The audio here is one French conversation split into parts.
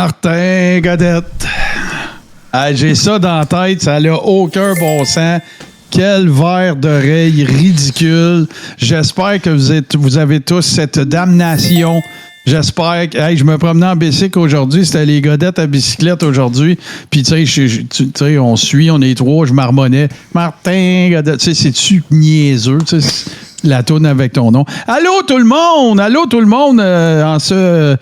Martin Godette. J'ai ça dans la tête, ça n'a aucun bon sens. Quel verre d'oreille ridicule. J'espère que vous avez tous cette damnation. J'espère que... je me promenais en bicycle aujourd'hui. C'était les Godettes à bicyclette aujourd'hui. Puis, tu sais, on suit, on est trois. Je marmonnais. Martin Godette. Tu sais, c'est-tu niaiseux? Tu sais, la tourne avec ton nom. Allô tout le monde! Allô tout le monde! En ce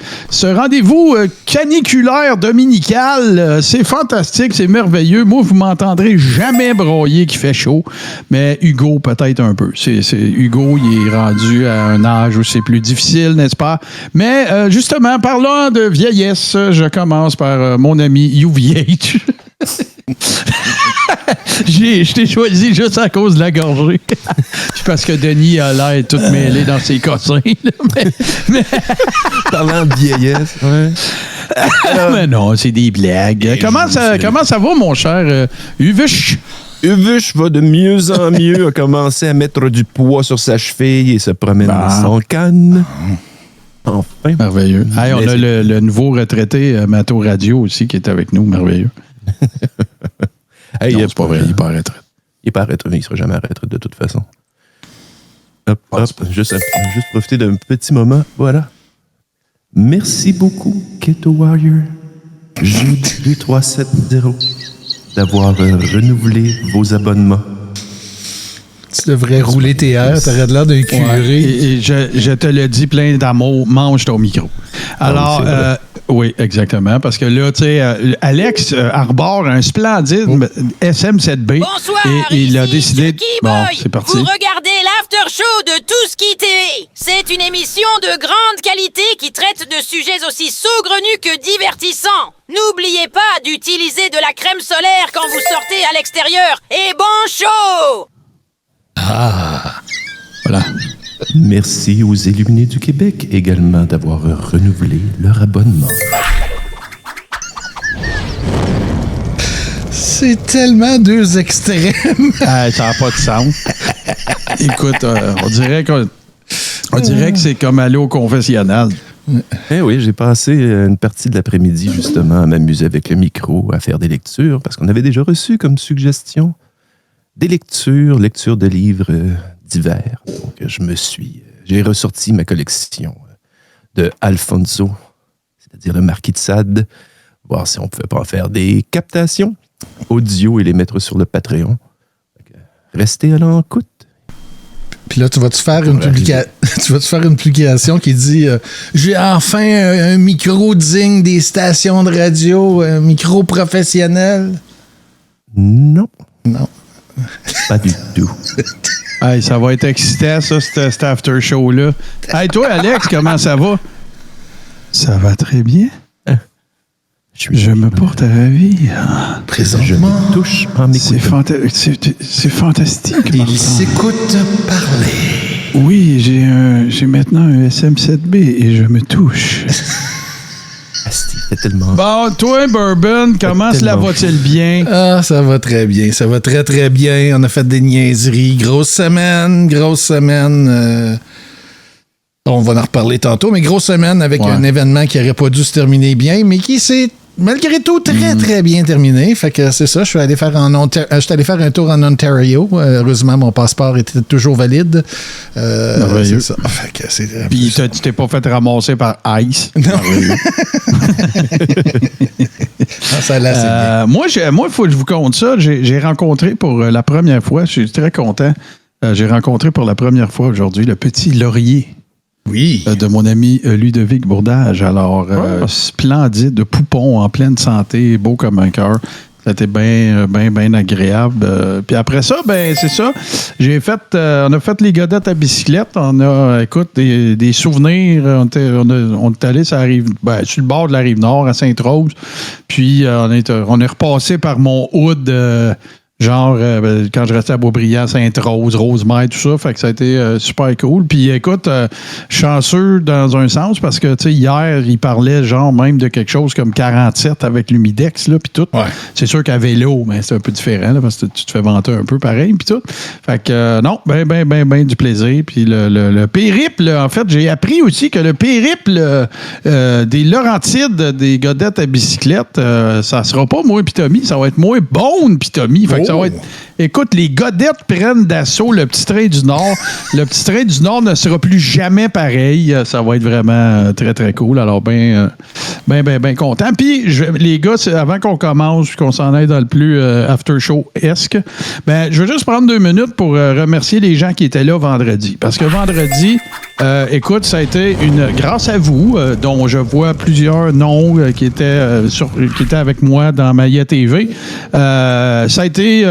rendez-vous caniculaire dominical, c'est fantastique, c'est merveilleux. Moi, vous m'entendrez jamais broyer qu'il fait chaud, mais Hugo, peut-être un peu. Hugo, il est rendu à un âge où c'est plus difficile, n'est-ce pas? Mais justement, parlant de vieillesse, je commence par mon ami UVH. Je t'ai choisi juste à cause de la gorgée. Parce que Denis a l'air tout mêlé dans ses cossins. Mais... Parlant de vieillesse, ouais. Mais non, c'est des blagues. Comment ça va, mon cher Uvush? Uvush va de mieux en mieux, a commencé à mettre du poids sur sa cheville et se promène dans son canne. Enfin. Merveilleux. Hey, on a le nouveau retraité Mato Radio aussi qui est avec nous. Merveilleux. Hey, non, c'est pas vrai, il n'est pas à retraite. Il n'est pas à retraite, il ne sera jamais à retraite de toute façon. Hop, juste profiter d'un petit moment. Voilà. Merci beaucoup, Keto Warrior, Jude 370, d'avoir renouvelé vos abonnements. Tu devrais rouler tes airs, t'aurais de l'air d'un curé. Ouais, et je te le dis plein d'amour, mange ton micro. Alors, oui, exactement, parce que là, tu sais, Alex arbore un splendide SM7B. Bonsoir, et il a décidé... Bon, c'est parti. Vous regardez l'after show de Tout Ski TV. C'est une émission de grande qualité qui traite de sujets aussi saugrenus que divertissants. N'oubliez pas d'utiliser de la crème solaire quand vous sortez à l'extérieur. Et bon show! Ah, voilà. Merci aux Illuminés du Québec également d'avoir renouvelé leur abonnement. C'est tellement deux extrêmes. Ça n'a pas de sens. Écoute, on dirait que c'est comme aller au confessionnal. Eh oui, j'ai passé une partie de l'après-midi justement à m'amuser avec le micro, à faire des lectures, parce qu'on avait déjà reçu comme suggestion des lectures de livres divers. Donc, j'ai ressorti ma collection de Alfonso, c'est-à-dire le Marquis de Sade, voir si on pouvait pas en faire des captations audio et les mettre sur le Patreon. Restez à l'écoute. Puis là, tu vas te faire une publication qui dit j'ai enfin un micro digne des stations de radio, un micro professionnel. Non. Pas du tout. Hey, ça va être excitant, ça, cet after show-là. Hey, toi, Alex, comment ça va? Ça va très bien. Je me porte à ravir. Présentement, je me touche en m'écoutant. C'est fantastique. Il s'écoute parler. Oui, j'ai maintenant un SM7B et je me touche. C'est tellement... Bon, toi, Bourbon, comment cela va-t-il bien? Ah, ça va très bien. Ça va très, très bien. On a fait des niaiseries. Grosse semaine. On va en reparler tantôt, mais grosse semaine avec un événement qui n'aurait pas dû se terminer bien, mais qui s'est malgré tout très, très bien terminé. Fait que c'est ça. Je suis allé faire un tour en Ontario. Heureusement, mon passeport était toujours valide. C'est ça. Fait que c'est... Puis tu t'es pas fait ramasser par ICE. Non. Ça là, moi, il faut que je vous conte ça. J'ai rencontré pour la première fois, je suis très content, j'ai rencontré pour la première fois aujourd'hui le petit Laurier. Oui. De mon ami Ludovic Bourdage. Alors, splendide, de poupon en pleine santé, beau comme un cœur. C'était bien agréable. Puis après ça, c'est ça. On a fait les Godettes à bicyclette. On a, écoute, des souvenirs. On est allé sur le bord de la Rive-Nord, à Sainte-Rose. Puis, on est repassé par mon hood Genre, quand je restais à Beaubriand, Sainte-Rose, Rosemère, tout ça. Fait que ça a été super cool. Puis écoute, chanceux dans un sens parce que, tu sais, hier, il parlait genre même de quelque chose comme 47 avec l'humidex, là, puis tout. Ouais. C'est sûr qu'à vélo, mais c'est un peu différent, là, parce que tu te fais vanter un peu pareil, puis tout. Fait que, non, ben du plaisir. Puis le périple, en fait, j'ai appris aussi que le périple des Laurentides, des godettes à bicyclette, ça sera pas moins Pitomi, ça va être moins bonne Pitomi. Fait que ça va être... Écoute, les godettes prennent d'assaut le petit train du Nord. Le petit train du Nord ne sera plus jamais pareil. Ça va être vraiment très, très cool. Alors, ben content. Puis, les gars, avant qu'on commence, qu'on s'en aille dans le plus after-show-esque, ben, je veux juste prendre 2 minutes pour remercier les gens qui étaient là vendredi. Parce que vendredi, écoute, ça a été grâce à vous, dont je vois plusieurs noms qui étaient avec moi dans Maillet TV. Ça a été,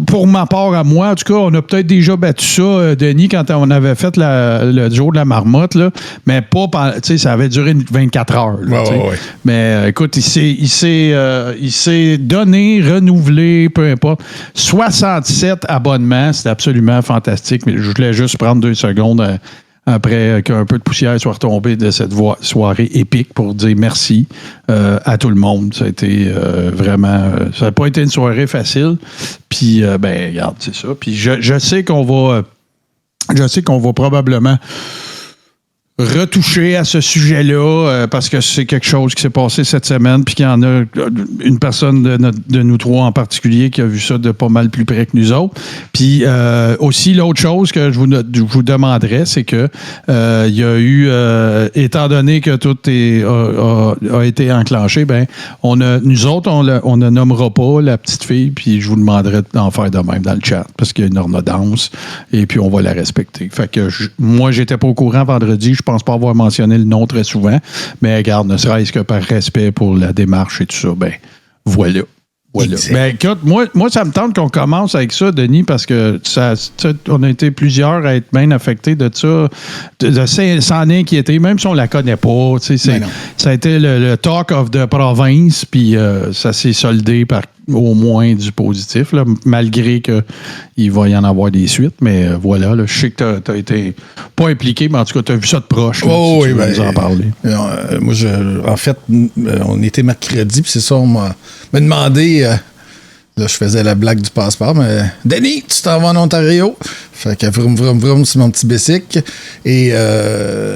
pour ma part à moi, en tout cas, on a peut-être déjà battu ça, Denis, quand on avait fait le jour de la marmotte, là, mais pas, tu sais, ça avait duré 24 heures. Là, ouais. Mais écoute, il s'est donné, renouvelé, peu importe. 67 abonnements, c'est absolument fantastique. Mais je voulais juste prendre 2 secondes après qu'un peu de poussière soit retombée de cette soirée épique pour dire merci à tout le monde. Ça a été vraiment... ça n'a pas été une soirée facile. Puis, regarde, c'est ça. Puis je sais qu'on va probablement retoucher à ce sujet-là parce que c'est quelque chose qui s'est passé cette semaine puis qu'il y en a une personne de nous trois en particulier qui a vu ça de pas mal plus près que nous autres. Puis aussi, l'autre chose que je vous demanderais, c'est que il y a eu, étant donné que tout a été enclenché, ben nous autres, on ne nommera pas la petite fille puis je vous demanderais d'en faire de même dans le chat parce qu'il y a une ordonnance et puis on va la respecter. Fait que moi, j'étais pas au courant vendredi, je pense pas avoir mentionné le nom très souvent, mais regarde, ne serait-ce que par respect pour la démarche et tout ça, ben voilà. Ben écoute, moi, ça me tente qu'on commence avec ça, Denis, parce que on a été plusieurs à être bien affectés de ça, de s'en inquiéter, même si on la connaît pas. Ça a été le talk of the province, puis ça s'est soldé par au moins du positif, là, malgré qu'il va y en avoir des suites. Mais voilà, là, je sais que tu as été pas impliqué, mais en tout cas, tu as vu ça de proche. Là, si tu veux nous en parler. Moi, en fait, on était mercredi, puis c'est ça, on m'a demandé... là, je faisais la blague du passeport, mais Denis, tu t'en vas en Ontario. Fait que vroom, c'est mon petit bicycle. Et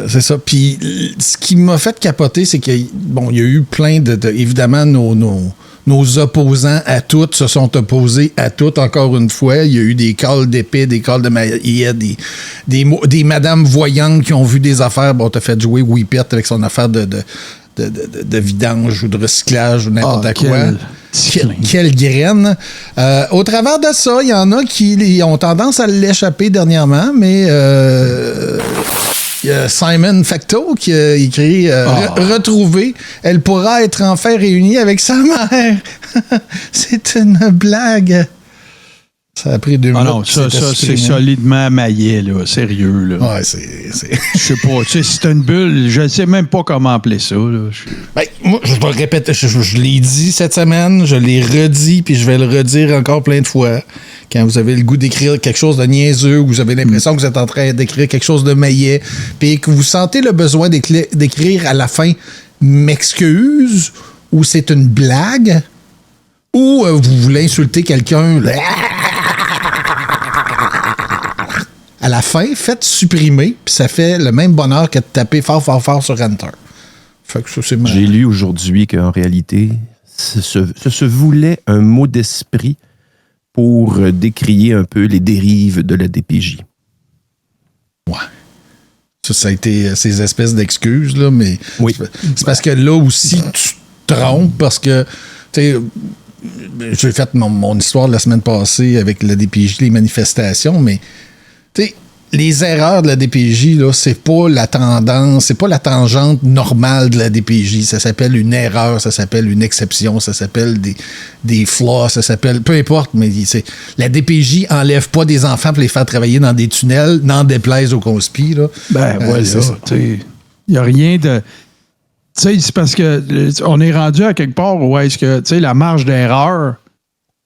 c'est ça. Puis ce qui m'a fait capoter, c'est qu'il y a eu plein évidemment, nos opposants à toutes se sont opposés à toutes, encore une fois. Il y a eu des calls d'épée, des calls de maillet, des madames voyantes qui ont vu des affaires. Bon, t'as fait jouer Whippet avec son affaire de vidange ou de recyclage ou n'importe quoi. Quelle graine. Au travers de ça, il y en a qui ont tendance à l'échapper dernièrement, mais il y a Simon Facto qui a écrit Retrouver, elle pourra être enfin réunie avec sa mère. C'est une blague. Ça a pris 2 minutes. Non, ça c'est solidement maillet, là. Sérieux, là. Ouais, c'est... Je sais pas, tu sais, c'est une bulle. Je ne sais même pas comment appeler ça, là. Moi, je dois le répéter. Je l'ai dit cette semaine, je l'ai redit, puis je vais le redire encore plein de fois. Quand vous avez le goût d'écrire quelque chose de niaiseux, ou vous avez l'impression que vous êtes en train d'écrire quelque chose de maillet, puis que vous sentez le besoin d'écrire à la fin « m'excuse » ou « c'est une blague » ou vous voulez insulter quelqu'un... À la fin, faites supprimer, puis ça fait le même bonheur que de taper fort sur Enter. Fait que ça, c'est J'ai lu aujourd'hui qu'en réalité, ce se voulait un mot d'esprit pour décrier un peu les dérives de la DPJ. Ouais. Ça a été ces espèces d'excuses, là, mais oui. C'est parce que là aussi, tu te trompes, parce que, tu sais, j'ai fait mon histoire de la semaine passée avec la DPJ, les manifestations, mais tu sais, les erreurs de la DPJ, là, c'est pas la tendance, c'est pas la tangente normale de la DPJ. Ça s'appelle une erreur, ça s'appelle une exception, ça s'appelle des flaws, ça s'appelle... Peu importe, mais la DPJ enlève pas des enfants pour les faire travailler dans des tunnels, n'en déplaise aux conspires, là. Ben, voilà, tu sais, il n'y a rien de... Tu sais, c'est parce que on est rendu à quelque part où est-ce que, tu sais, la marge d'erreur...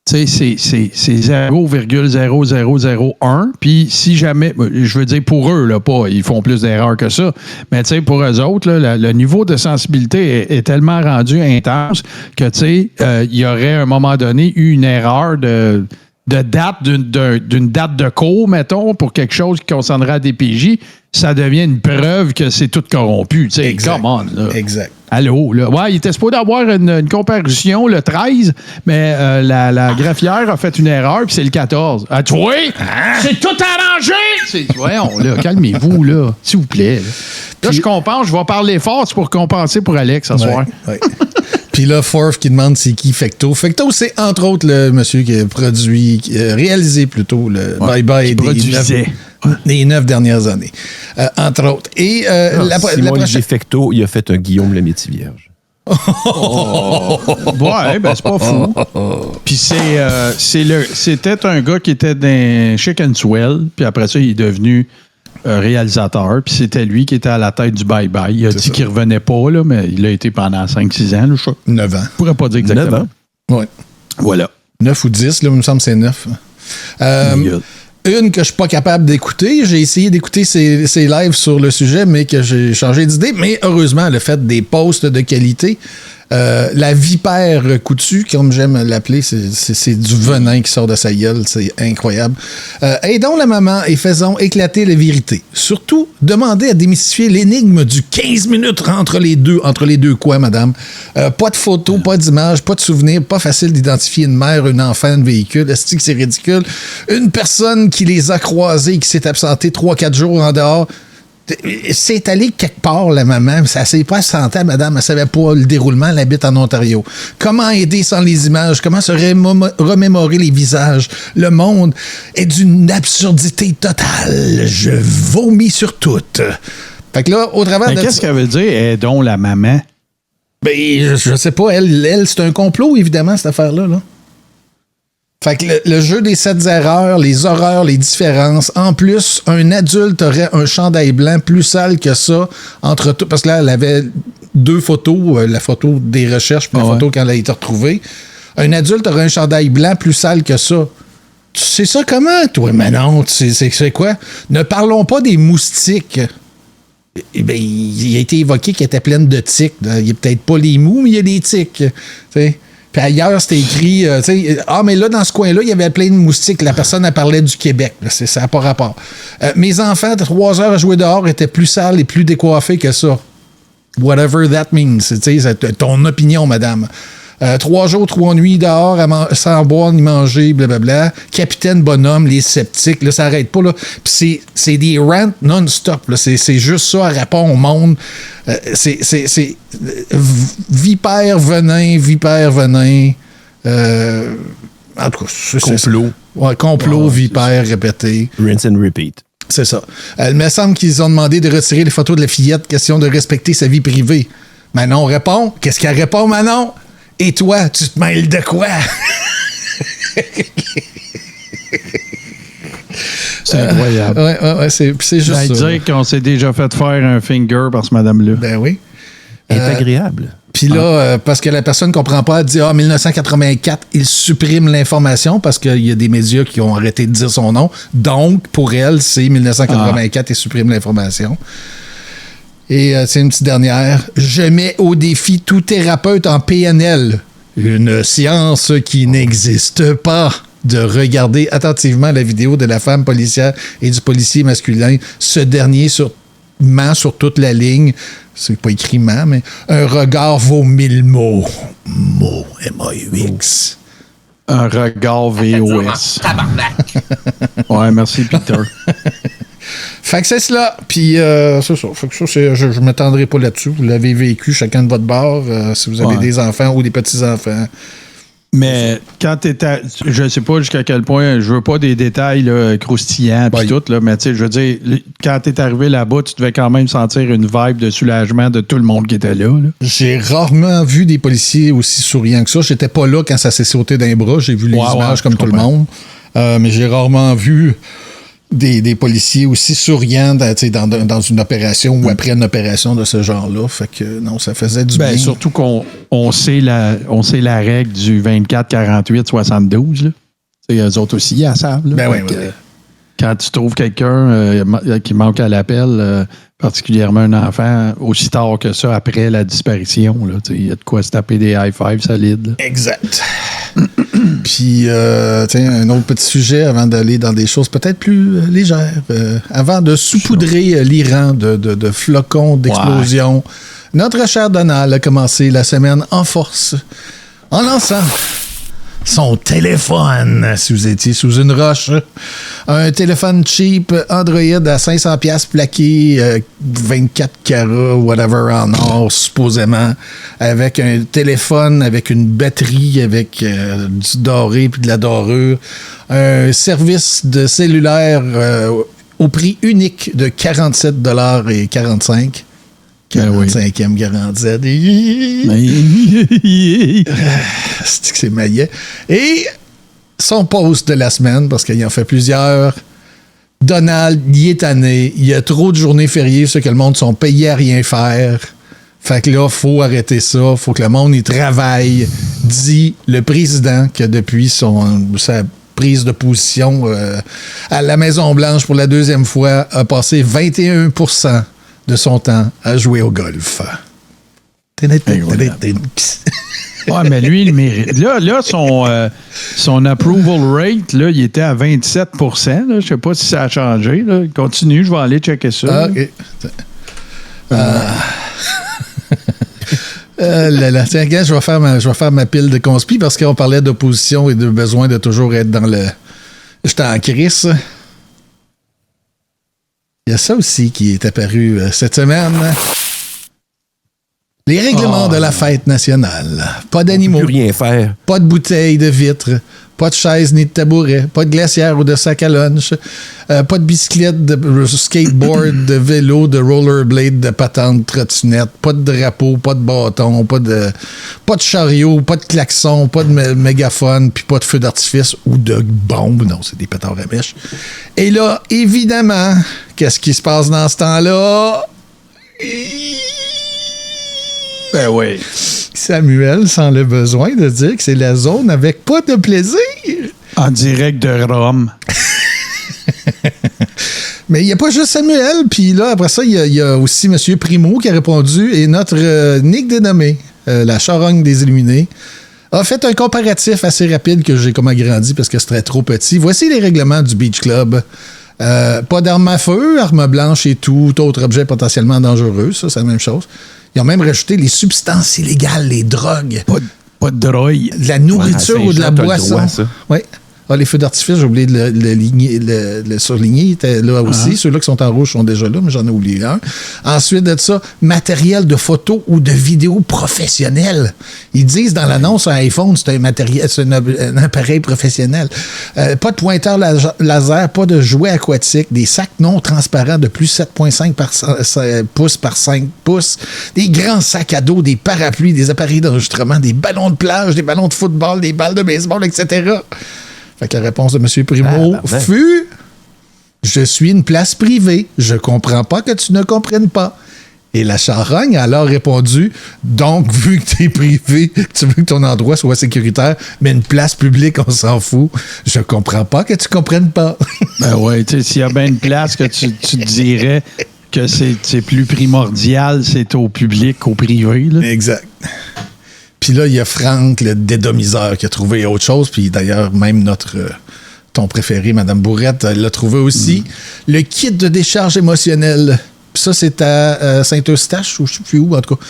Tu sais, c'est 0,0001. Puis si jamais, je veux dire pour eux, là, pas, ils font plus d'erreurs que ça, mais tu sais, pour eux autres, là, le niveau de sensibilité est tellement rendu intense que, tu sais, il y aurait à un moment donné eu une erreur de date, d'une date de cours, mettons, pour quelque chose qui concernerait la DPJ, ça devient une preuve que c'est tout corrompu. Tu sais, come on, là. Exact. Allô, là. Ouais, il était supposé avoir une comparution le 13, mais la greffière a fait une erreur, puis c'est le 14. Ah, tu vois? C'est tout arrangé! Voyons, là, calmez-vous, là, s'il vous plaît. Là, je compense, je vais parler fort, c'est pour compenser pour Alex ce soir. Ouais. Puis là, Forth qui demande c'est qui Fecto. Fecto, c'est entre autres le monsieur qui a produit, réalisé plutôt le Bye-Bye des 9 dernières années. Entre autres. Et Simon-Olivier Fecto, il a fait un Guillaume le Métis-Vierge. Ouais, ben c'est pas fou. Puis c'était un gars qui était dans Chicken Swell, puis après ça, il est devenu réalisateur, puis c'était lui qui était à la tête du Bye-Bye. Il a dit qu'il revenait pas, là, mais il a été pendant 5-6 ans, là, je crois. 9 ans. Je pourrais pas dire exactement. 9 ans? Oui. Voilà. 9 ou 10, là, il me semble que c'est 9. Une que je suis pas capable d'écouter. J'ai essayé d'écouter ses lives sur le sujet, mais que j'ai changé d'idée. Mais heureusement, le fait des posts de qualité. La vipère coutue, comme j'aime l'appeler, c'est du venin qui sort de sa gueule. C'est incroyable. Aidons la maman et faisons éclater la vérité. Surtout, demandez à démystifier l'énigme du 15 minutes entre les deux. Entre les deux quoi, madame? Pas de photos, pas d'images, pas de souvenirs, pas facile d'identifier une mère, un enfant, un véhicule. Est-ce que c'est ridicule? Une personne qui les a croisés et qui s'est absentée 3-4 jours en dehors. C'est allé quelque part, la maman. Ça s'est pas senti, madame. Elle savait pas le déroulement. Elle habite en Ontario. Comment aider sans les images? Comment se remémorer les visages? Le monde est d'une absurdité totale. Je vomis sur tout. Fait que là, au travers de... Qu'est-ce qu'elle veut dire, aidons la maman? Ben, je sais pas. Elle c'est un complot, évidemment, cette affaire-là, là. Fait que le jeu des 7 erreurs, les horreurs, les différences. En plus, un adulte aurait un chandail blanc plus sale que ça entre tout. Parce que là, elle avait 2 photos, la photo des recherches puis la photo quand elle a été retrouvée. Un adulte aurait un chandail blanc plus sale que ça. Tu sais ça comment, toi? Mais non, c'est quoi? Ne parlons pas des moustiques. Eh bien, il a été évoqué qu'il était plein de tiques. Il n'y a peut-être pas les mous, mais il y a des tiques. T'sais. Puis ailleurs, c'était écrit, mais là, dans ce coin-là, il y avait plein de moustiques. La personne, elle parlait du Québec. Ça n'a pas rapport. Mes enfants, 3 heures à jouer dehors, étaient plus sales et plus décoiffés que ça. Whatever that means. C'est ton opinion, madame. 3 jours, 3 nuits dehors, sans boire ni manger, blablabla. Capitaine Bonhomme, les sceptiques, là, ça n'arrête pas. Là. Puis c'est des rants non-stop. Là. C'est juste ça, elle répond au monde. C'est vipère venin. En tout cas, complot. Ouais, complot, vipère, répété. Rinse and repeat. C'est ça. Il me semble qu'ils ont demandé de retirer les photos de la fillette, question de respecter sa vie privée. Manon répond. Qu'est-ce qu'elle répond, Manon? Et toi, tu te mêles de quoi? C'est incroyable. Ouais, c'est juste ça. Dire qu'on s'est déjà fait faire un finger par ce madame-là. Ben oui. Elle est agréable. Puis là, parce que la personne ne comprend pas, elle dit 1984, il supprime l'information parce qu'il y a des médias qui ont arrêté de dire son nom. Donc, pour elle, c'est 1984 et supprime l'information. Et c'est une petite dernière. Je mets au défi tout thérapeute en PNL, une science qui n'existe pas, de regarder attentivement la vidéo de la femme policière et du policier masculin. Ce dernier ment sur toute la ligne. C'est pas écrit ment, mais un regard vaut 1000 mots. Mots, M-A-U-X. Un regard VOS. Ouais, merci, Peter. Fait que c'est cela. Puis, c'est ça. Fait que ça, je ne m'attendrai pas là-dessus. Vous l'avez vécu chacun de votre bord, si vous avez des enfants ou des petits-enfants. Mais quand t'étais... Je sais pas jusqu'à quel point... Je veux pas des détails là, croustillants pis tout, là, mais tu sais, je veux dire, quand t'es arrivé là-bas, tu devais quand même sentir une vibe de soulagement de tout le monde qui était là. J'ai rarement vu des policiers aussi souriants que ça. J'étais pas là quand ça s'est sauté d'un bras. J'ai vu les images comme tout le monde. Mais j'ai rarement vu des policiers aussi souriants dans une opération ou après une opération de ce genre-là. Fait que non, ça faisait du bien. Surtout qu'on sait la règle du 24, 48, 72. Là. Eux autres aussi, ils la savent. Là. Oui. Quand tu trouves quelqu'un qui manque à l'appel, particulièrement un enfant, aussi tard que ça, après la disparition, il y a de quoi se taper des high-fives solides. Là. Exact. Puis, un autre petit sujet avant d'aller dans des choses peut-être plus légères. Avant de saupoudrer l'Iran de flocons d'explosion, notre cher Donald a commencé la semaine en force en lançant son téléphone, si vous étiez sous une roche. Un téléphone cheap Android à 500$ plaqué 24 carats, whatever, en or, supposément, avec un téléphone, avec une batterie, avec du doré puis de la dorure. Un service de cellulaire au prix unique de 47,45$. 45e garantie. C'est que c'est maillet. Et son post de la semaine, parce qu'il en fait plusieurs. Donald, il est tanné. Il y a trop de journées fériées, ceux que le monde sont payés à rien faire. Fait que là, faut arrêter ça. Faut que le monde y travaille. Dit le président que depuis sa prise de position à la Maison-Blanche pour la deuxième fois, a passé 21% de son temps à jouer au golf. Ouais, mais lui, il mérite. Là son approval rate, là, il était à 27%. Je ne sais pas si ça a changé. Là. Il continue, je vais aller checker ça. OK. Tiens, gars, je vais faire ma pile de conspi parce qu'on parlait d'opposition et de besoin de toujours être dans le... J'étais en crise. Il y a ça aussi qui est apparu cette semaine. Les règlements de la fête nationale. Pas d'animaux. On peut plus rien faire. Pas de bouteilles de vitre. Pas de chaises ni de tabouret. Pas de glacière ou de sac à lunch. Pas de bicyclette, de skateboard, de vélo, de rollerblade, de patente, trottinette. Pas de drapeau, pas de bâton, pas de chariot, pas de klaxon, pas de mégaphone, puis pas de feu d'artifice ou de bombe. Non, c'est des pétards à mèche. Et là, évidemment, qu'est-ce qui se passe dans ce temps-là? Ben oui. Samuel sent le besoin de dire que c'est la zone avec pas de plaisir. En direct de Rome. Mais il n'y a pas juste Samuel. Puis là, après ça, il y a aussi M. Primo qui a répondu et notre Nick Dénommé, la charogne des Illuminés, a fait un comparatif assez rapide que j'ai comme agrandi parce que c'était trop petit. Voici les règlements du Beach Club. Pas d'armes à feu, armes blanches et tout autre objet potentiellement dangereux. Ça, c'est la même chose. Ils ont même rajouté les substances illégales, les drogues. Pas de drogue. De la nourriture ou de la boisson. Oui. Ah, les feux d'artifice, j'ai oublié de le surligner. Il était là aussi. Ceux-là qui sont en rouge sont déjà là, mais j'en ai oublié un. Ensuite de ça, matériel de photo ou de vidéo professionnel. Ils disent dans l'annonce, un iPhone, c'est un appareil professionnel. Pas de pointeur laser, pas de jouets aquatiques, des sacs non transparents de plus 7,5 pouces par 5 pouces, des grands sacs à dos, des parapluies, des appareils d'enregistrement, des ballons de plage, des ballons de football, des balles de baseball, etc. Fait que la réponse de M. Primo fut « Je suis une place privée. Je comprends pas que tu ne comprennes pas. » Et la charogne a alors répondu « Donc, vu que tu es privé, tu veux que ton endroit soit sécuritaire, mais une place publique, on s'en fout. Je comprends pas que tu comprennes pas. » Ben ouais, tu sais, s'il y a bien une place que tu dirais que c'est plus primordial, c'est au public qu'au privé. Là. Exact. Puis là, il y a Franck, le dédomiseur, qui a trouvé autre chose. Puis d'ailleurs, même ton préféré, Mme Bourrette, l'a trouvé aussi. Le kit de décharge émotionnelle. Puis ça, c'est à Saint-Eustache, ou je ne sais plus où, en tout cas.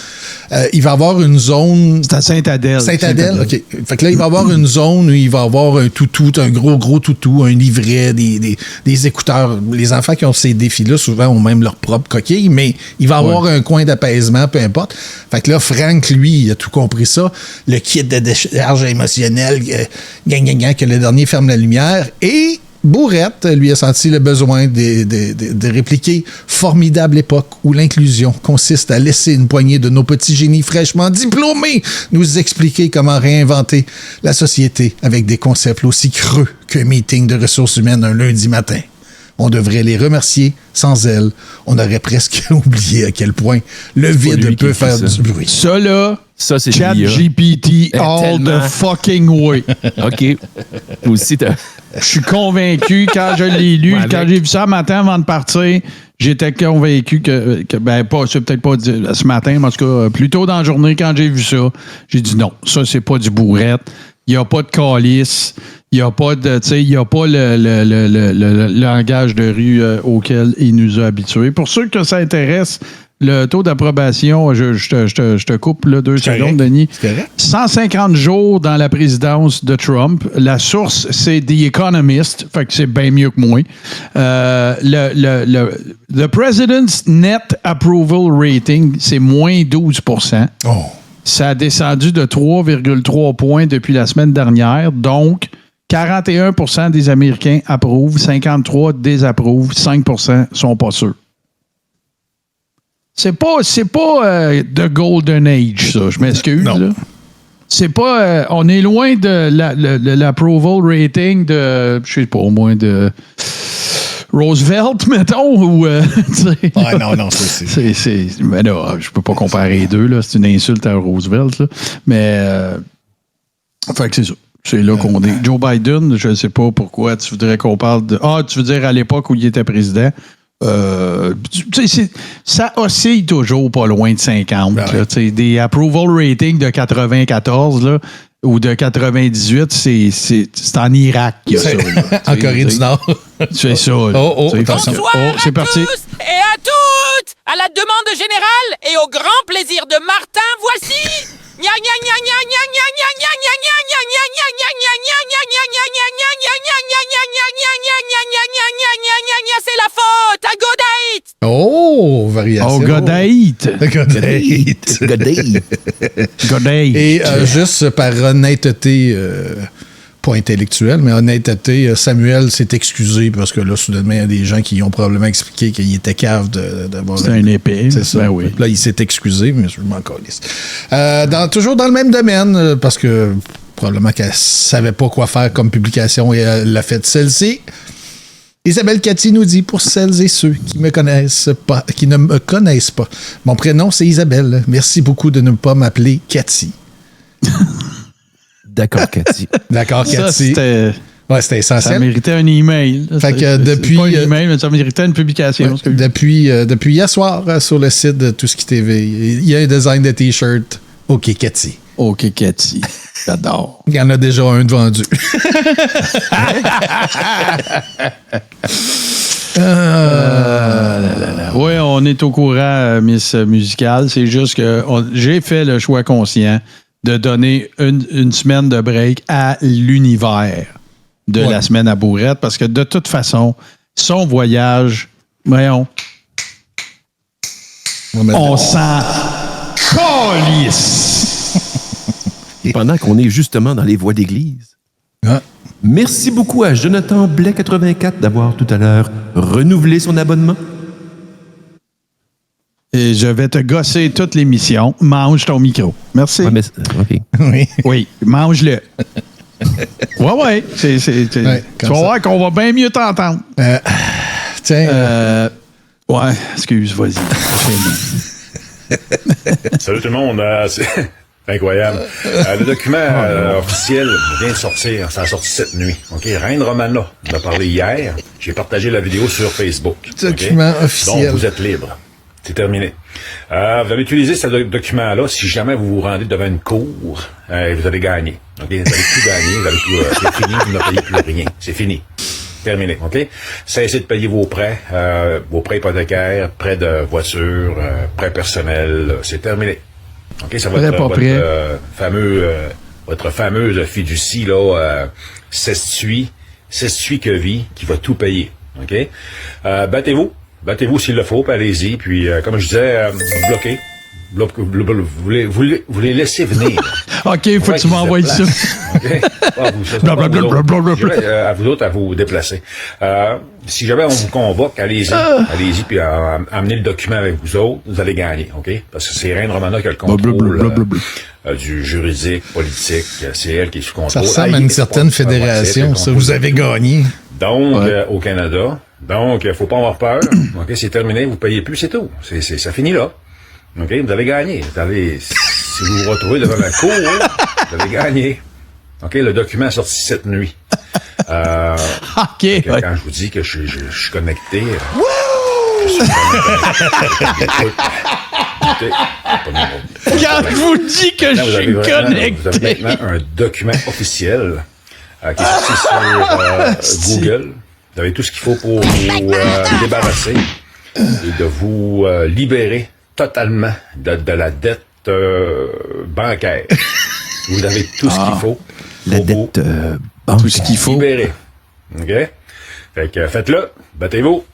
Il va y avoir une zone... C'est à Sainte-Adèle. Sainte-Adèle, OK. Fait que là, il va y avoir une zone où il va y avoir un toutou, un gros toutou, un livret, des écouteurs. Les enfants qui ont ces défis-là, souvent, ont même leur propre coquille, mais il va y avoir un coin d'apaisement, peu importe. Fait que là, Franck, lui, il a tout compris ça. Le kit de décharge émotionnelle, que le dernier ferme la lumière. Et... Bourrette lui a senti le besoin de répliquer « Formidable époque où l'inclusion consiste à laisser une poignée de nos petits génies fraîchement diplômés nous expliquer comment réinventer la société avec des concepts aussi creux qu'un meeting de ressources humaines un lundi matin. » On devrait les remercier. Sans elles, on aurait presque oublié à quel point le vide peut faire du bruit. Ça, là, Ça, c'est ChatGPT all tellement. the fucking way. OK. Toi aussi, Je suis convaincu, quand je l'ai lu, Ouais, quand j'ai vu ça matin avant de partir, j'étais convaincu que c'est peut-être pas ce matin, mais en tout cas, plus tôt dans la journée, quand j'ai vu ça, j'ai dit non, ça, c'est pas du bourrette. Il n'y a pas de calice. Il n'y a pas de, tu sais, il y a pas le langage de rue auquel il nous a habitués. Pour ceux que ça intéresse, le taux d'approbation, je te coupe là, 2 secondes, Denis. C'est correct. 150 jours dans la présidence de Trump. La source, c'est The Economist. Fait que c'est bien mieux que moi. The President's Net Approval Rating, c'est moins 12%. Oh. Ça a descendu de 3,3 points depuis la semaine dernière. Donc, 41% des Américains approuvent, 53% désapprouvent, 5% sont pas sûrs. C'est pas The Golden Age, ça. Je m'excuse. Non. Là. C'est pas... on est loin de l'approval rating de... Je sais pas, au moins de... Roosevelt, mettons, ou... Non, c'est... Mais là, je peux pas comparer les deux, là. C'est une insulte à Roosevelt, là. Mais... fait que c'est ça. C'est là qu'on est. Joe Biden, je ne sais pas pourquoi tu voudrais qu'on parle de... Ah, tu veux dire à l'époque où il était président... ça oscille toujours pas loin de 50. Ben là, des approval ratings de 94 là, ou de 98, c'est en Irak qu'il y a ça. Là, en Corée du Nord. C'est ça. Là, attention. Bonsoir c'est à parti. tous et à toutes. À la demande générale et au grand plaisir de Martin, voici... C'est la faute à Godaït. Oh, variation. Oh, Godaït. Godaït. Et juste par honnêteté, pas intellectuelle, mais honnêteté, Samuel s'est excusé parce que là, soudainement, il y a des gens qui ont probablement expliqué qu'il était cave d'avoir... C'est un épée. C'est ça. Ben oui. Là, il s'est excusé, mais je m'en calisse. Toujours dans le même domaine, parce que probablement qu'elle savait pas quoi faire comme publication et elle l'a fait celle-ci. Isabelle Cathy nous dit, pour celles et ceux qui ne me connaissent pas, mon prénom, c'est Isabelle. Merci beaucoup de ne pas m'appeler Cathy. D'accord, Cathy. D'accord, Ça, Cathy. c'était essentiel. Ça méritait un email. Fait que depuis... pas un email, mais ça méritait une publication. Depuis hier soir, sur le site de Tout ce qui TV, il y a un design de T-shirt. OK, Cathy. OK, Cathy. J'adore. Il y en a déjà un de vendu. Oui, on est au courant, Miss Musicale. C'est juste que j'ai fait le choix conscient de donner une semaine de break à l'univers de la semaine à Bourrette parce que de toute façon, son voyage, voyons, on s'en calisse. Et pendant qu'on est justement dans les voies d'église, merci beaucoup à Jonathan Blais 84 d'avoir tout à l'heure renouvelé son abonnement. Et je vais te gosser toute l'émission. Mange ton micro. Merci. Ouais, mais, OK. Oui. Oui, mange-le. Ouais. Tu vas voir qu'on va bien mieux t'entendre. Tiens. Ouais, excuse, vas-y. Salut tout le monde. C'est incroyable. Le document officiel vient de sortir. Ça a sorti cette nuit. OK? Reine Romana m'a parlé hier. J'ai partagé la vidéo sur Facebook. Document officiel. Donc, vous êtes libre. C'est terminé. Vous allez utiliser ce document-là si jamais vous vous rendez devant une cour. Vous allez gagner. OK? Vous allez plus gagner. Vous allez plus, c'est fini. Vous ne payez plus rien. C'est fini. Terminé, OK? Cessez de payer vos prêts hypothécaires, prêts de voiture, prêts personnels, c'est terminé. OK? Ça va être votre fameuse fiducie, là, Sestuit que vie, qui va tout payer. OK? Battez-vous s'il le faut, puis allez-y, puis comme je disais, bloquez. Vous les laissez venir. OK, faut que tu m'envoies ça. Okay? À vous autres à vous déplacer. Si jamais on vous convoque, allez-y, puis amenez le document avec vous autres, vous allez gagner, OK? Parce que c'est Reine Romana qui a le contrôle du juridique, politique, c'est elle qui est sous contrôle. Ça ressemble à une certaine fédération, ça. Vous avez gagné. Donc, au Canada. Donc, faut pas avoir peur. OK, c'est terminé, vous payez plus, c'est tout. Ça finit là. OK, vous avez gagné. Si vous vous retrouvez devant la cour, vous avez gagné. OK, le document est sorti cette nuit. OK. Quand je vous dis que je suis connecté... je suis connecté. Quand je vous dis que je suis connecté... Vous avez maintenant un document officiel qui est sorti sur Google. Vous avez tout ce qu'il faut pour vous débarrasser et de vous libérer totalement de la dette bancaire. Vous avez tout ce qu'il faut. La dette bancaire. Tout ce qu'il faut. Libérer. OK? Fait que faites-le. Battez-vous.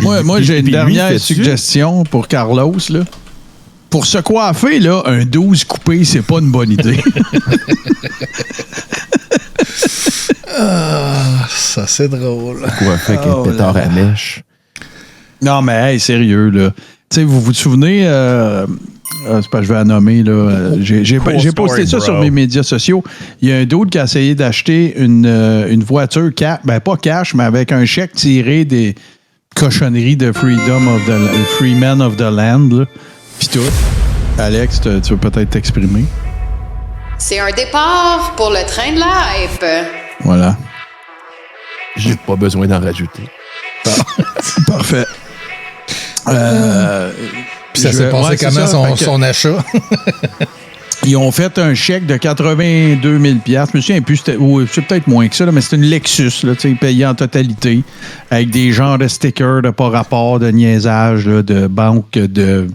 Moi, j'ai une Puis lui, dernière fais-tu? suggestion pour Carlos, là. Pour se coiffer, là, un 12 coupé, c'est pas une bonne idée. Ça, c'est drôle. Quoi, fait qu'un pétard à mèche. Non, mais hey, sérieux, là. Tu sais, vous vous souvenez, c'est pas, je vais la nommer, là. J'ai posté ça sur mes médias sociaux. Il y a un dude qui a essayé d'acheter une voiture, pas cash, mais avec un chèque tiré des cochonneries de Freeman of the Land, là. Puis tout. Alex, tu veux peut-être t'exprimer? C'est un départ pour le train de la hype. Voilà. J'ai pas besoin d'en rajouter. Parfait. Puis ça s'est passé comment son achat? Ils ont fait un chèque de 82 000 $. Je me souviens plus, c'est peut-être moins que ça, là, mais c'est une Lexus, là, payée en totalité, avec des genres de stickers de pas rapport, de niaisage, là, de banque, de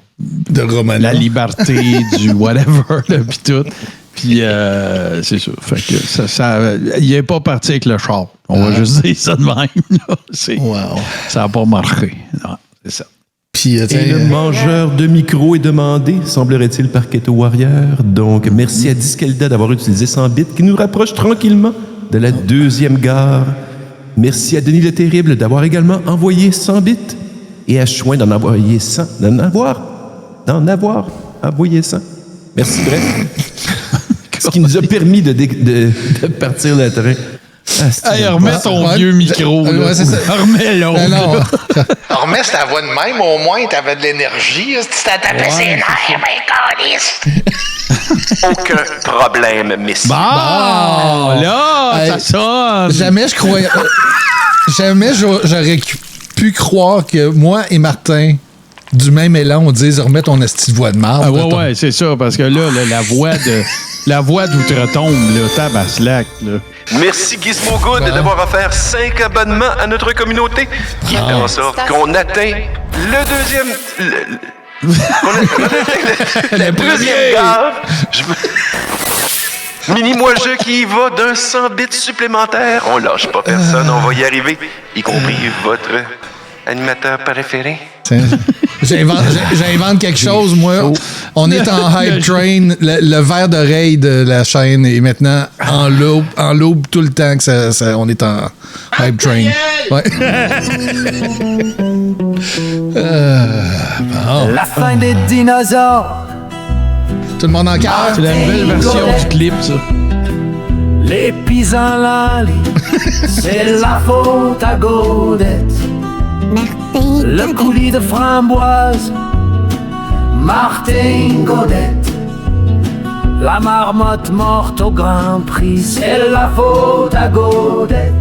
Romana. la liberté, du whatever, puis tout. Puis, c'est ça. Fait que il n'est pas parti avec le char. On va juste dire ça de même. Là. Ça n'a pas marché. Non, c'est ça. Puis, Et le mangeur de micro est demandé, semblerait-il, par Keto Warrior. Donc, merci à Diskelda d'avoir utilisé 100 bits qui nous rapproche tranquillement de la deuxième gare. Merci à Denis le Terrible d'avoir également envoyé 100 bits et à Chouin d'en envoyer 100. D'en avoir envoyé 100. Merci, bref. Ce qui nous a permis de partir le train. Hey, remets ton vieux micro. Là. Ouais, c'est ça. Remets l'autre. non. Remets ta voix de même, au moins, t'avais de l'énergie. Si t'as tapé ses nerfs, ben, câlisse. Aucun problème, Miss. Bon, là, Hey, ça sonne. Jamais je croyais. Jamais j'aurais pu croire que moi et Martin, du même élan, on dise remets ton esti de voix de marde. Ah ouais, c'est ça, parce que là, la voix d'outre-tombe, là, tabaslac, là. Merci Gizmo Good d'avoir offert 5 abonnements à notre communauté qui fait en sorte qu'on atteint le deuxième... la deuxième gare. Mini-moi-je qui y va d'un 100 bits supplémentaire. On lâche pas personne, on va y arriver, y compris votre animateur préféré. J'invente quelque chose, moi. On est en hype train. Le verre d'oreille de la chaîne est maintenant en loop tout le temps que on est en hype train. Ouais. La fin des dinosaures. Tout le monde en cœur. C'est la nouvelle version du clip, ça. Les pissenlits, c'est la faute à Gaudette. Le coulis de framboise, Martin Gaudette. La marmotte morte au Grand Prix, c'est la faute à Gaudette.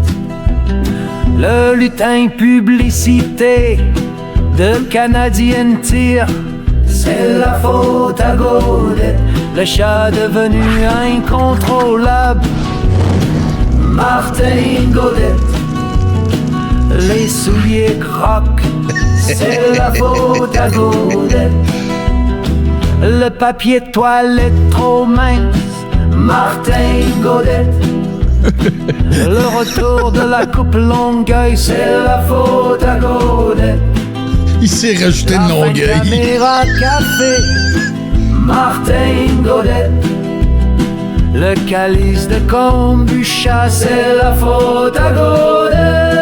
Le lutin publicité de Canadien Tire, c'est la faute à Gaudette. Le chat devenu incontrôlable, Martin Gaudette. Les souliers croquent, c'est la faute à Gaudette. Le papier de toilette trop mince, Martin Gaudette. Le retour de la coupe Longueuil, c'est la faute à Gaudette. Il s'est rajouté de Longueuil. Caméra café, Martin Gaudette. Le calice de kombucha, c'est la faute à Gaudette.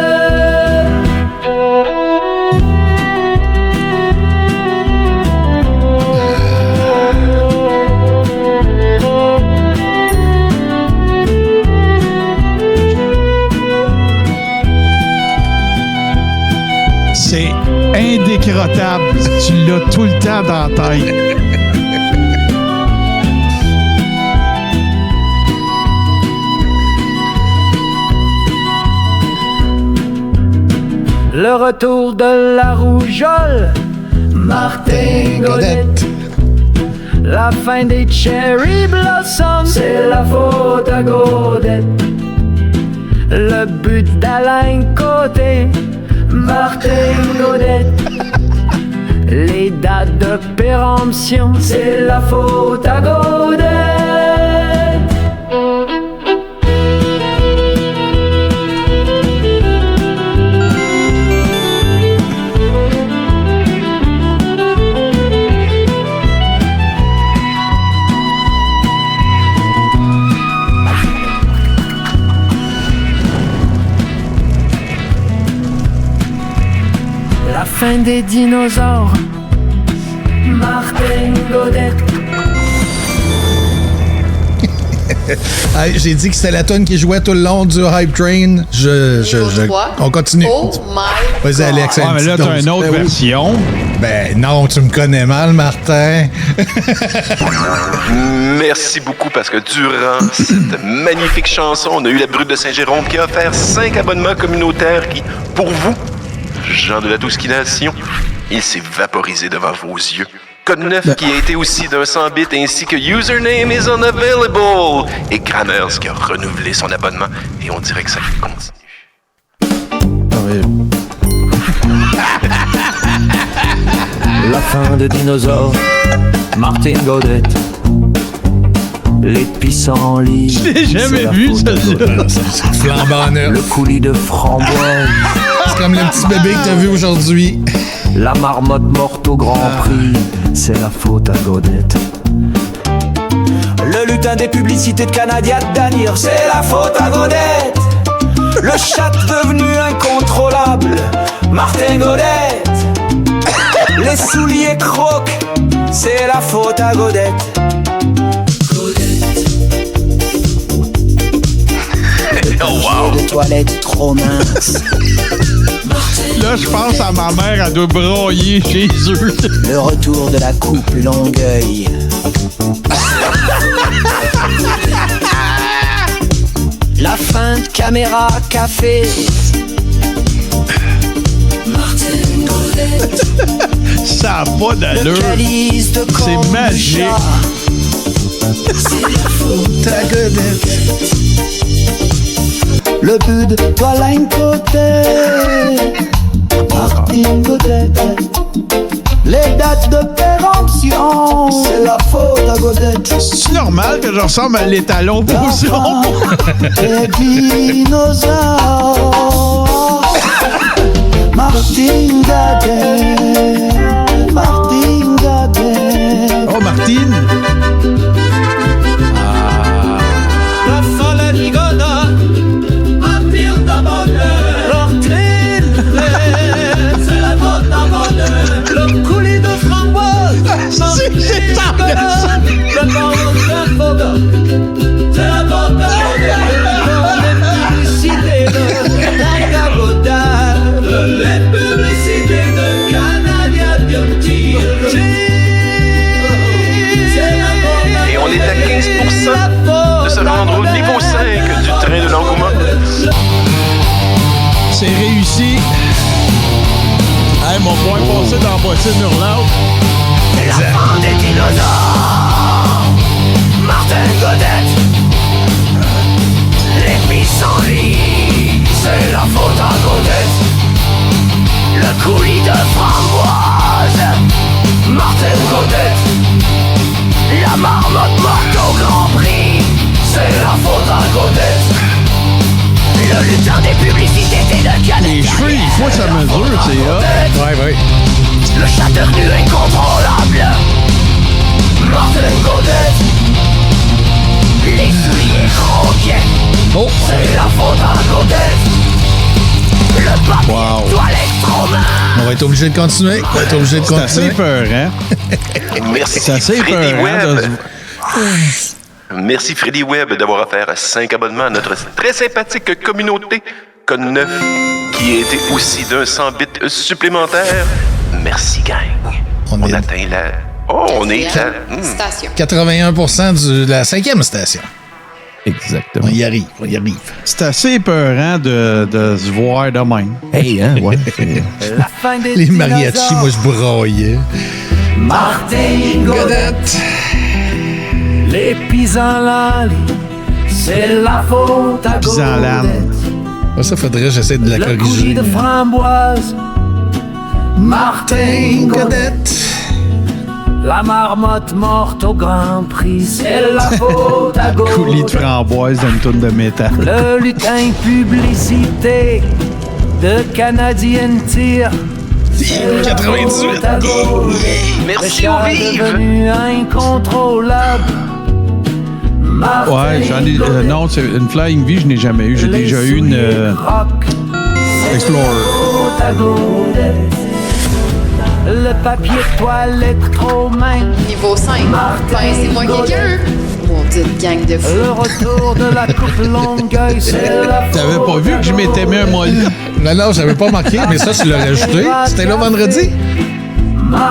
indécrottable. Tu l'as tout le temps dans la tête. Le retour de la rougeole, Martin Godette. La fin des Cherry Blossoms, c'est la faute à Godette. Le but d'Alain Côté, Martin Godette. Les dates de péremption, c'est la faute à Godette. La fin des dinosaures, Martin Godette. J'ai dit que c'était la tonne qui jouait tout le long du Hype Train. On continue. Oh my Vas-y, Alex. Ah, mais là, t'as une autre version. Ben non, tu me connais mal, Martin. Merci beaucoup parce que durant cette magnifique chanson, on a eu la Brute de Saint-Jérôme qui a offert 5 abonnements communautaires qui, pour vous, Jean de la Tousquination, il s'est vaporisé devant vos yeux. Code 9 qui a été aussi d'un 100 bits ainsi que Username is unavailable et Grammers qui a renouvelé son abonnement et on dirait que ça continue. La fin de dinosaures, Martin Godette. Les pissenlits. Je l'ai jamais vu, celle-là. C'est flambant neuf. Le coulis de framboise. C'est comme le petit bébé que t'as vu aujourd'hui. La marmotte morte au Grand Prix, c'est la faute à Godette. Le lutin des publicités de Canadian Danir, c'est la faute à Godette. Le chat devenu incontrôlable, Martin Godette. Les souliers croquent, c'est la faute à Godette. Oh wow! De toilette trop mince. Là, je pense à ma mère, elle doit broyer chez eux. Le retour de la coupe Longueuil. La fin de Caméra Café. Martin Godette. Ça n'a pas d'allure. C'est magique. C'est la faute à Godette. Le but de Alain Côté, Martin Godette. Les dates de péremption, c'est la faute à Godette. C'est normal que je ressemble à l'étalon poisson. Les dinosaures, Martin Godette. Martin Godette. Oh, Martine. La folle rigona, empire de bonheur. C'est la faute à bonheur. Le coulis de framboise, C'est ça, le bord de photo. C'est la faute à bonheur. Les publicités de Canada, les publicités de Canada Beauty. Et on est à 15% de se rendre au niveau 5 du train de l'engouement. C'est réussi. Hey, mon point passé dans la bottine hurlante. La fin des dinosaures, Martin Godette. Les pissenlits, c'est la faute à Godette. Le coulis de framboise, Martin Godette. La marmotte morte au Grand Prix, c'est la faute à Godette. Le lutin des publicités de Canada. Les cheveux, il faut que ça mesure, c'est hot. Ouais. Le chat devenu incontrôlable, Martin Godette. Les souliers croquets, c'est la faute à Godette. Le papier toilette trop mince. On va être obligé de continuer. C'est assez peur, hein? Merci C'est assez Freddy peur, hein? Webb. Merci Freddy Webb d'avoir offert 5 abonnements à notre très sympathique communauté. code 9, qui a été aussi d'un 100 bits supplémentaire. Merci, gang. On atteint la... Oh, on est à... Station. 81% de la 5e station. Exactement. On y arrive. C'est assez épeurant de se voir de même. Hey, hein, ouais. La fin des Les mariachis, dinosaures. moi, je broyais. Martin Godette, les pissenlits, c'est la faute à Pissenlits. Godette. Ça, faudrait que j'essaie de la Le coulis corriger. de framboise, Martin Godette. La marmotte morte au Grand Prix, c'est la faute à Godette. Coulis de framboise d'une toune de métal. Le lutin publicité de Canadian Tire. 98. Merci aux vives. Devenu incontrôlable. Ouais, j'en ai... non, c'est une Flying V, je n'ai jamais eu. J'ai déjà eu une Explorer. Le papier toilette trop mince. Niveau 5. Pincez-moi quelqu'un. Maudite gang de fous. Le retour de la coupe Longueuil, c'est la T'avais pas vu que je m'étais mis un mollet? Non, j'avais pas marqué, mais ça, tu l'as rajouté. C'était là vendredi?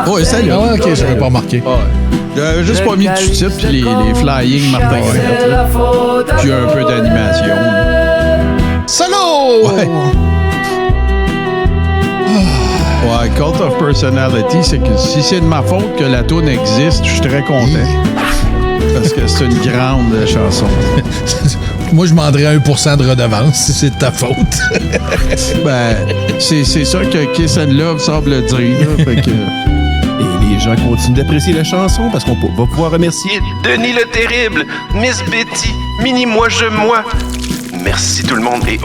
Ouais, c'est là. Ah, ok, j'avais pas remarqué. J'avais juste pas mis de sous-titres puis les flying Martin Godette, là. Puis un peu d'animation. là. Solo! Ouais. Ouais, Cult of Personality, c'est que si c'est de ma faute que la toune existe, je suis très content. Parce que c'est une grande chanson. Moi, je demanderais 1% de redevance si c'est de ta faute. Ben, c'est ça que Kiss and Love semble dire. Là, fait que... Et les gens continuent d'apprécier la chanson parce qu'on va pouvoir remercier Denis le Terrible, Miss Betty, Mini Moi Je Moi. Merci tout le monde. Et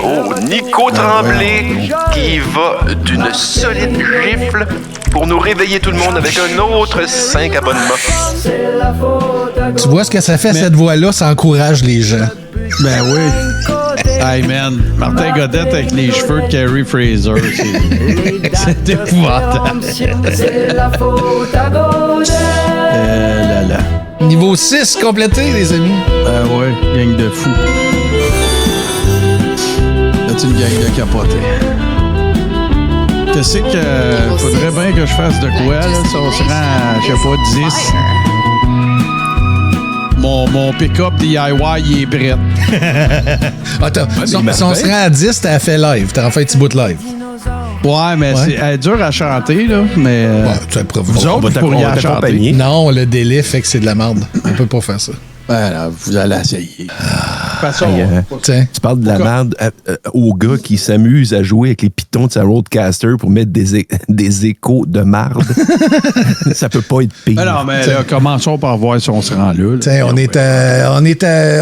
Nico Tremblay qui va d'une solide gifle pour nous réveiller tout le monde avec un autre 5 abonnements. Tu vois ce que ça fait, cette voix-là? Ça encourage les gens. Ben oui. Hey man, Martin Godette avec les cheveux de Carrie Fraser, c'est épouvantable. Là là. Niveau 6 complété, les amis. Ben ouais, gang de fous. C'est une gang de capotés. Qu'est-ce que faudrait bien que je fasse de quoi, là, si on se rend à, je sais pas, 10. Mon pick-up DIY, il est prêt. Attends, si on se rend à 10, t'as fait live. T'as fait un petit bout de live. Ouais, mais c'est dur à chanter, là. Mais tu as vous autres, vous pourriez la chanter. Non, le délai fait que c'est de la merde. On peut pas faire ça. Ben là, vous allez essayer. De toute façon, tu parles de la merde au gars qui s'amuse à jouer avec les pitons de sa Roadcaster pour mettre des échos de marde. Ça peut pas être pire. Ben non, mais là, commençons par voir si on se rend là.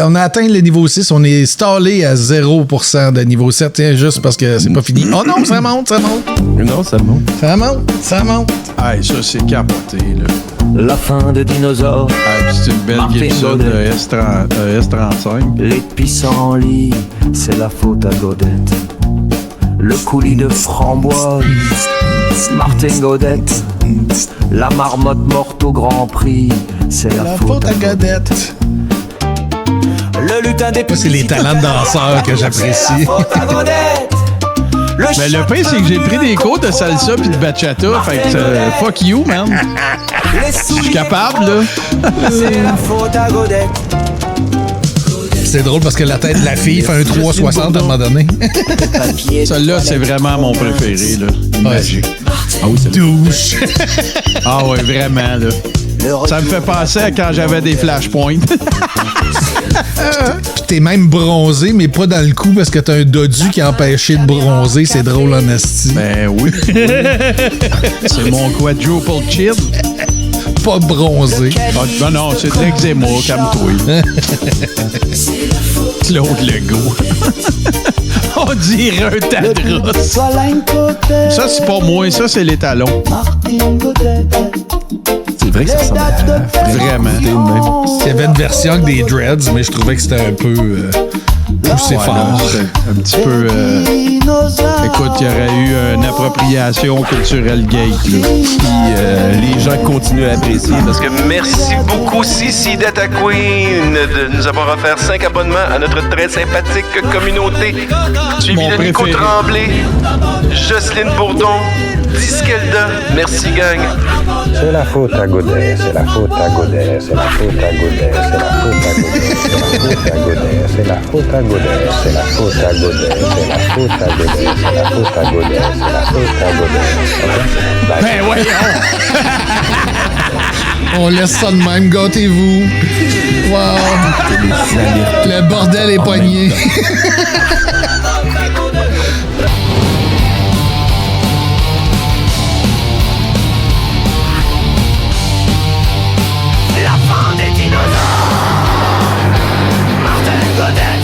On a atteint le niveau 6. On est stallé à 0% de niveau 7. Tiens, juste parce que c'est pas fini. Oh non, ça monte. Non, ça monte. Ça monte. Hey, ça, c'est capoté, là. La fin des dinosaures. Hey, c'est une belle Martin Gibson de Godette. S35. Les pissenlits, c'est la faute à Godette. Le coulis de framboise, Martin Godette. La marmotte morte au Grand Prix, c'est la faute à Godette. Le lutin des C'est les talents de danseurs que j'apprécie. Mais le pire, c'est que j'ai pris des cours de salsa puis de bachata. Fait que fuck you, man. Je suis capable, là. C'est la faute à Godette. C'est drôle parce que la tête de la fille fait un 360 à un moment donné. Celui-là, c'est vraiment mon préféré, là. Magique. Ah oui, c'est douche. Ah ouais, vraiment, là. Ça me fait penser à quand j'avais des flashpoints. Puis t'es même bronzé, mais pas dans le cou parce que t'as un dodu qui a empêché de bronzer. C'est drôle en esti. Ben oui. C'est mon quadruple chin. Pas bronzé. Ah, non, c'est de l'eczéma, calme-toi. Claude Legault. On dirait un tadros. Ça, c'est pas moi, ça, c'est les talons. C'est vrai que ça ressemble à Vraiment. Il y avait une version avec des dreads, mais je trouvais que c'était un peu poussé fort. Un petit peu... écoute, il y aurait eu une appropriation culturelle gay, là. Puis les gens continuent à apprécier parce que Merci beaucoup, Sissi Data Queen, de nous avoir offert 5 abonnements à notre très sympathique communauté. Suivi Mon de Nico préféré. Tremblay, Jocelyne Bourdon, Diskelda. Merci, gang. C'est la faute à Godet, c'est la faute à Godet, c'est la faute à Godet, c'est la faute à Godet, c'est la faute à Godet, c'est la faute à Godet, c'est la faute à Godet, c'est la faute à Godet, c'est la faute à Godet. Ben voyons! On laisse ça de même, gâtez-vous. Wow! Le bordel est pogné. La fin des dinosaures. Martin Godet.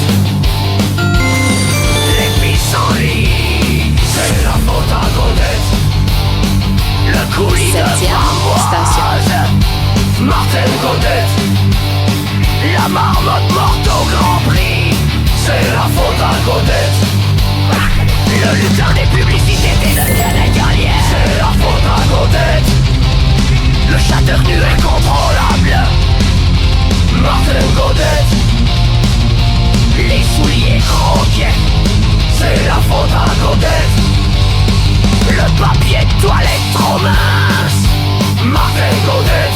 Les pissenlits. C'est la faute à Godet. Le coulis de framboise. Martin Godet. La marmotte morte au Grand Prix. C'est la faute à Godet. Le lutin des publicités des Sénégaliennes. C'est la faute à Godet. Le chatternu incontrôlable. Martin Godet. Les souliers croqués. C'est la faute à Godet. Le papier de toilette trop mince. Martin Godet.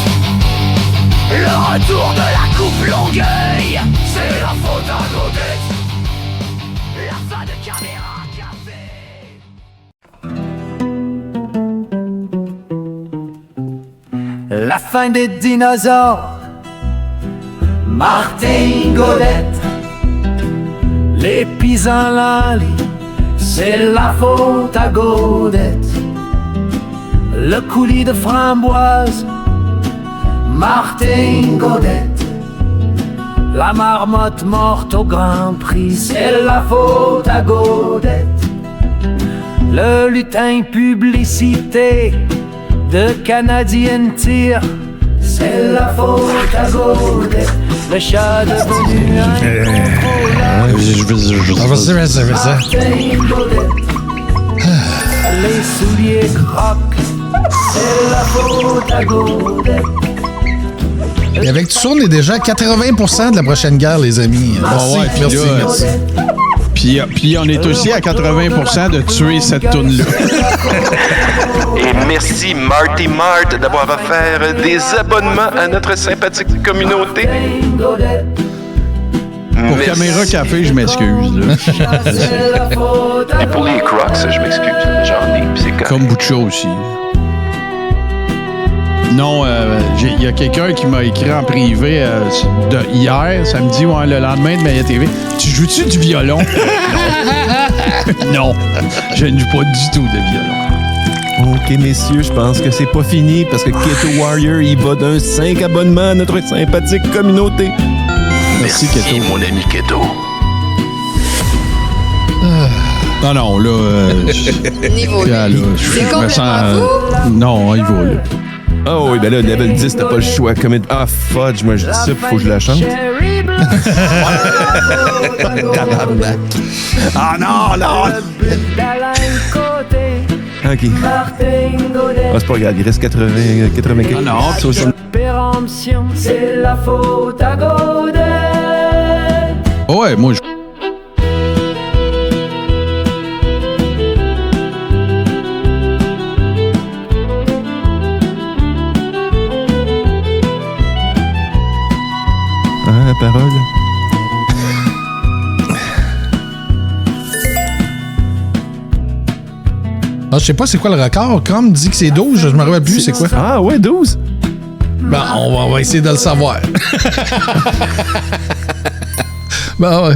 Le retour de la coupe Longueuil. C'est la faute à Godet. La fin de caméra café. La fin des dinosaures. Martin Godet. Les pissenlits, c'est la faute à Godet. Le coulis de framboise, Martin Godet. La marmotte morte au Grand Prix, c'est la faute à Godet. Le lutin publicité de Canadian Tire, c'est la faute à Godet. Le chat devenu incontrôlable. Les souliers croquent, c'est la faute à Godet. Et avec tout ça, on est déjà à 80% de la prochaine guerre, les amis. Merci, ouais, merci, là, merci. Puis on est aussi à 80% de tuer cette toune-là. Et merci, Marty Mart, d'avoir offert des abonnements à notre sympathique communauté. Pour Caméra Café, je m'excuse. Là. Et pour les Crocs, je m'excuse. J'en ai, pis c'est correct. Kombucha aussi. Non, il y a quelqu'un qui m'a écrit en privé hier, samedi, ouais, le lendemain de Maya TV. Tu joues-tu du violon? Non, je ne joue pas du tout de violon. OK, messieurs, je pense que c'est pas fini parce que Keto Warrior, il va d'un 5 abonnements à notre sympathique communauté. Merci, Keto. mon ami Keto. Non, là... Niveau là, C'est complètement fou. Non, il va, là. Ah oui, ben là, level 10, t'as pas le choix. Comme... Ah, fudge, moi je dis ça, faut que je la chante. Ah non, non! OK. Ah, c'est pas grave, il reste 80 Ah non, 60. Péremption, c'est la faute à Godet. Ouais, moi, je... Hein, la parole? Ah, je sais pas c'est quoi le record. Chrome dit que c'est 12, je me rappelle plus c'est quoi. Ah ouais, 12? Ben, on va essayer de le savoir. Bon,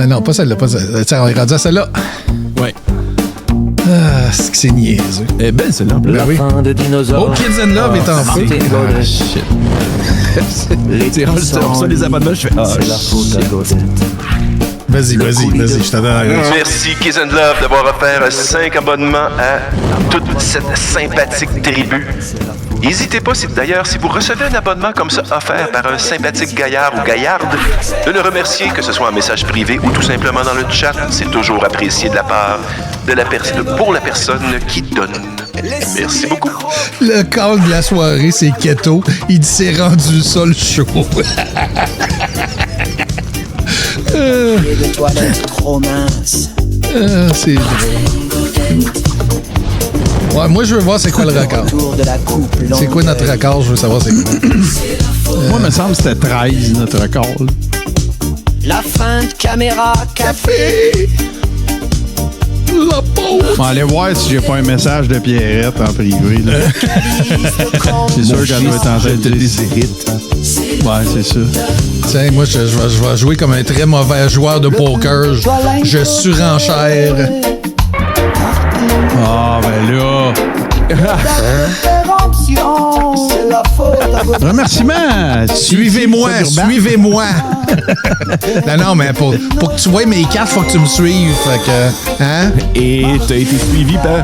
non, pas celle-là, pas celle-là. Tiens, on est rendu à celle-là. Ouais. Ah, c'est que c'est niaiseux. Elle est belle, celle-là, en plus. Ben oui. Fin de dinosaures. Oh, Kids and Love est en feu. Ah, shit. Tu reçois les abonnements, je fais ah, C'est la faute à Godet. Vas-y, je t'en donne. Merci, Kiss and Love, d'avoir offert 5 abonnements à toute cette sympathique tribu. N'hésitez pas, d'ailleurs, si vous recevez un abonnement comme ça offert par un sympathique gaillard ou gaillarde, de le remercier, que ce soit en message privé ou tout simplement dans le chat. C'est toujours apprécié de la part pour la personne qui donne. Merci beaucoup. Le call de la soirée, c'est Keto. Il dit c'est rendu ça le show. de toilette trop mince. C'est drôle. Ouais, moi, je veux voir c'est quoi le record. C'est quoi notre record? Je veux savoir c'est quoi. Moi, il me semble que c'était 13, notre record. La fin de caméra café. La pauvre. On va aller voir si j'ai pas un message de Pierrette en privé. Là. C'est sûr qu'elle doit être en train de dire des hits. Ouais, c'est ça. Tiens, moi, je vais jouer comme un très mauvais joueur de poker. Je surenchère. Ah, ben là. Remerciements. Suivez-moi. non, mais pour que tu vois mes cartes, faut que tu me suives. Fait que, hein? Et t'as été suivi par...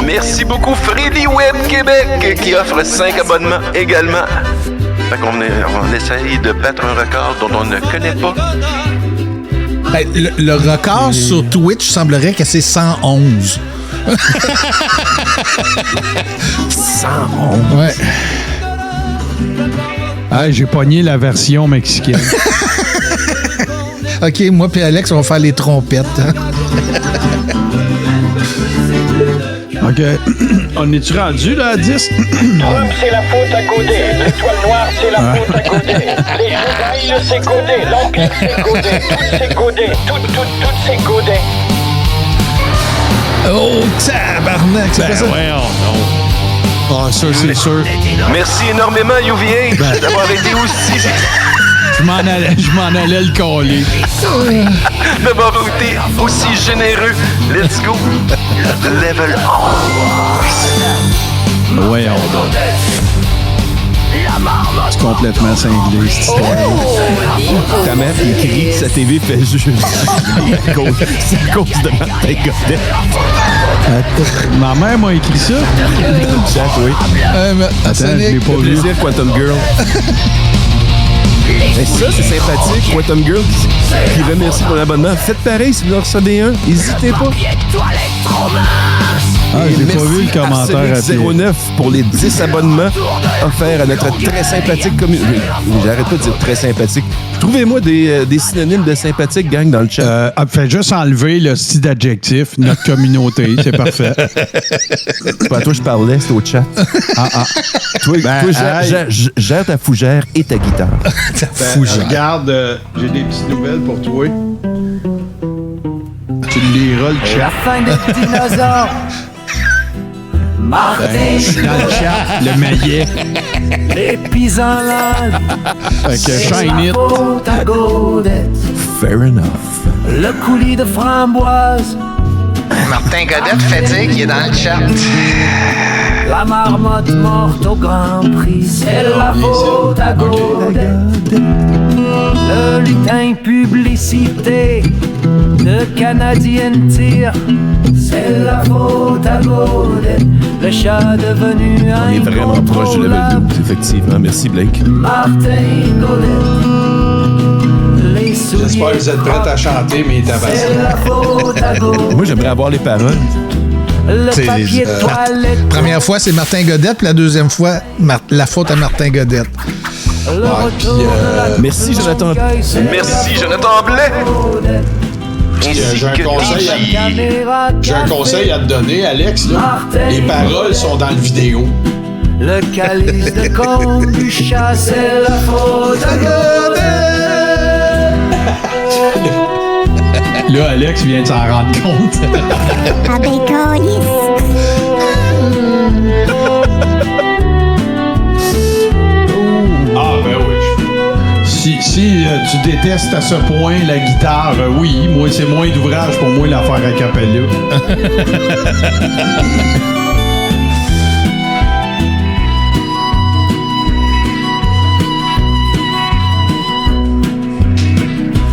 Merci beaucoup, Freddy Web Québec, qui offre 5 abonnements également. Fait qu'on essaye de battre un record dont on ne connaît pas. Ben, le record sur Twitch semblerait que c'est 111. 111. Ouais. Ah, j'ai pogné la version mexicaine. OK, moi puis Alex, on va faire les trompettes. Hein? OK. On est-tu rendu, là, à 10? Trump, c'est la faute à Godet. L'étoile noire, c'est la faute à Godet. Les rougailles, c'est Godet. L'Empire, c'est Godet. Tout, c'est Godet. Tout, c'est Godet. Oh, tabarnak, c'est pas ça? Ouais, non. Ah, ça, c'est sûr. Merci énormément, UVA, d'avoir été aussi... Je m'en allais le coller. D'avoir été aussi généreux. Let's go. Level 11. Ouais, c'est complètement cinglé, cette histoire. Ta mère qui crie que sa TV fait juste... C'est à cause de Martin Godet. Ma mère m'a écrit ça. Jack, oui. Attends, je l'ai pas vu. Plaisir, Quantum Girl. Mais ça, c'est sympathique. Quantum Girl qui remercie pour l'abonnement. Faites pareil si vous en recevez un. N'hésitez pas. Ah, j'ai pas vu le commentaire à 09 pour les 10 abonnements offerts à notre très sympathique communauté. J'arrête pas de dire très sympathique. Trouvez-moi des synonymes de sympathique, gang, dans le chat. Faites juste enlever le style d'adjectif, notre communauté, c'est parfait. Pas à toi je parlais, c'est au chat. Toi, gère ta fougère et ta guitare. Ta fougère. Regarde, j'ai des petites nouvelles pour toi. Tu liras le chat. La fin des dinosaures. Martin. Dans le chat, le maillet. Les pissenlits. Fait que shine it. Fair enough. Le coulis de framboise. Martin Godette fatigue, il est dans le chat. La marmotte morte au Grand Prix. C'est la faute à Godette. Le lutin publicité de Canadien Tire. C'est la faute à Godette. Le chat devenu un. On est vraiment proche du level 12, effectivement. Merci, Blake. Martin Godette. J'espère que vous êtes prêts à chanter, mais t'as Moi, j'aimerais avoir les paroles. Première fois, c'est Martin Godette, puis la deuxième fois, la faute à Martin Godette. Merci, Jonathan. Merci, Jonathan Blais. J'ai un conseil à te donner, Alex. Là. Les paroles sont dans le vidéo. Le calice de kombucha, c'est la faute à Godette. Là, Alex vient de s'en rendre compte. Ah, ben oui. Si tu détestes à ce point la guitare, oui, moi, c'est moins d'ouvrage pour moi la faire a cappella.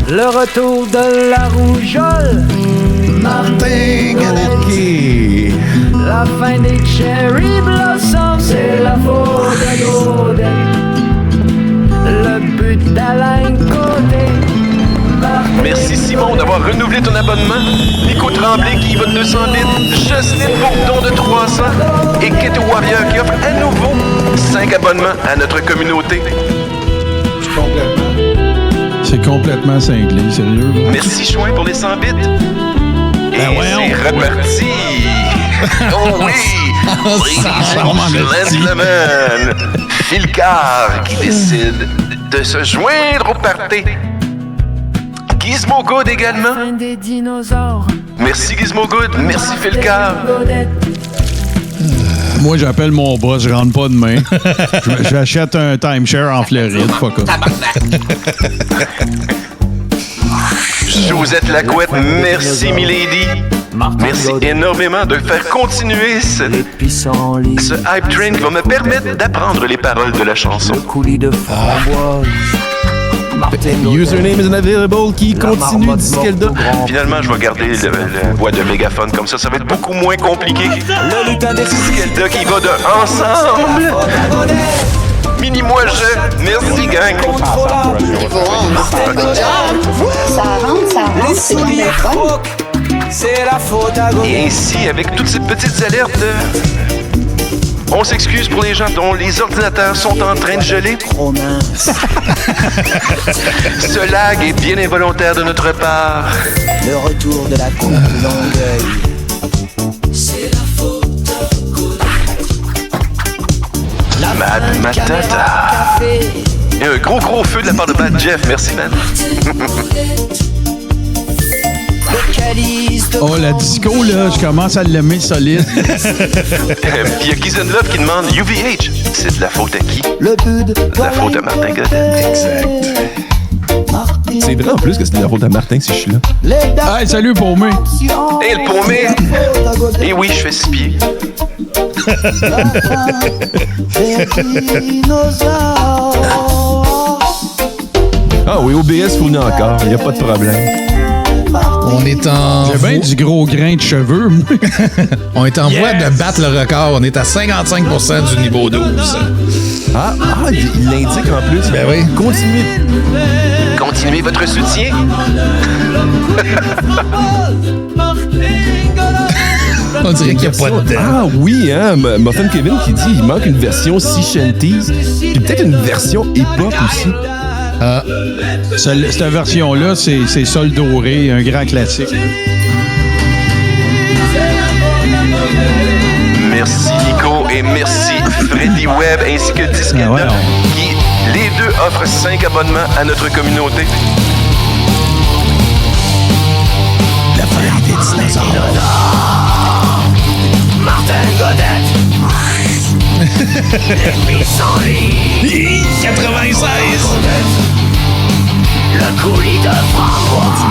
Le retour de la rougeole. Martin Godette. La fin des cherry blossoms, c'est la faute à Godin. Le but d'Alain Côté. Merci Simon d'avoir renouvelé ton abonnement. Nico Tremblay qui va de 200 bits. Justine Bourdon de 300. Et Keto Warrior qui offre à nouveau 5 abonnements à notre communauté. C'est complètement cinglé, sérieux. Merci Chouin pour les 100 bits. Et c'est reparti. Oh oui! Gentlemen, Phil Carr qui décide de se joindre au party. Gizmo Good également. Fin des dinosaures. Merci Gizmo Good. Merci Phil Carr. Moi, j'appelle mon boss, je rentre pas demain. J'achète un timeshare en Floride. Fuck off. Josette Lacouette, merci Milady. Merci énormément de faire continuer ce hype train qui va me permettre d'apprendre les paroles de la chanson. Username is unavailable qui continue Diskelda. Finalement, je vais garder la voix de mégaphone comme ça va être beaucoup moins compliqué. Le lutin des Diskelda qui va de ensemble. Mini-moi je. Merci, gang. Ça rentre, c'est bien fun. C'est la faute à Godin. Et ainsi, avec toutes ces petites alertes, on s'excuse pour les gens dont les ordinateurs sont en train de geler. Ce lag est bien involontaire de notre part. Le retour de la coupe Longueuil. C'est la faute à Godin. Mad Matata. Et un gros feu de la part de Bad Jeff. Merci, man. Oh, la disco, là, je commence à l'aimer solide. Il y a Kiz and Love qui demande UVH. C'est de la faute à qui? De la faute à Martin Godet. Exact. C'est vrai en plus que c'est de la faute à Martin si je suis là. Hey, salut, Paumé. Hey, le Paumé. Et oui, je fais 6 pieds. Ah oui, OBS fournit encore, il n'y a pas de problème. On est en... J'ai bien du gros grain de cheveux, moi. On est en voie de battre le record. On est à 55% du niveau 12. Il l'indique en plus. Ben oui. Continuez votre soutien. On dirait qu'il n'y a pas de dents. Ah oui, hein, Muffin Kevin qui dit il manque une version Sea Shanties, puis peut-être une version hip-hop aussi. Cette version-là, c'est Sol Doré, un grand classique. Merci Nico et merci Freddy Webb ainsi que Diskelda qui, les deux, offrent 5 abonnements à notre communauté. La fin des dinosaures. Martin Godet. Les sans lit. 96. Le coulis de framboise.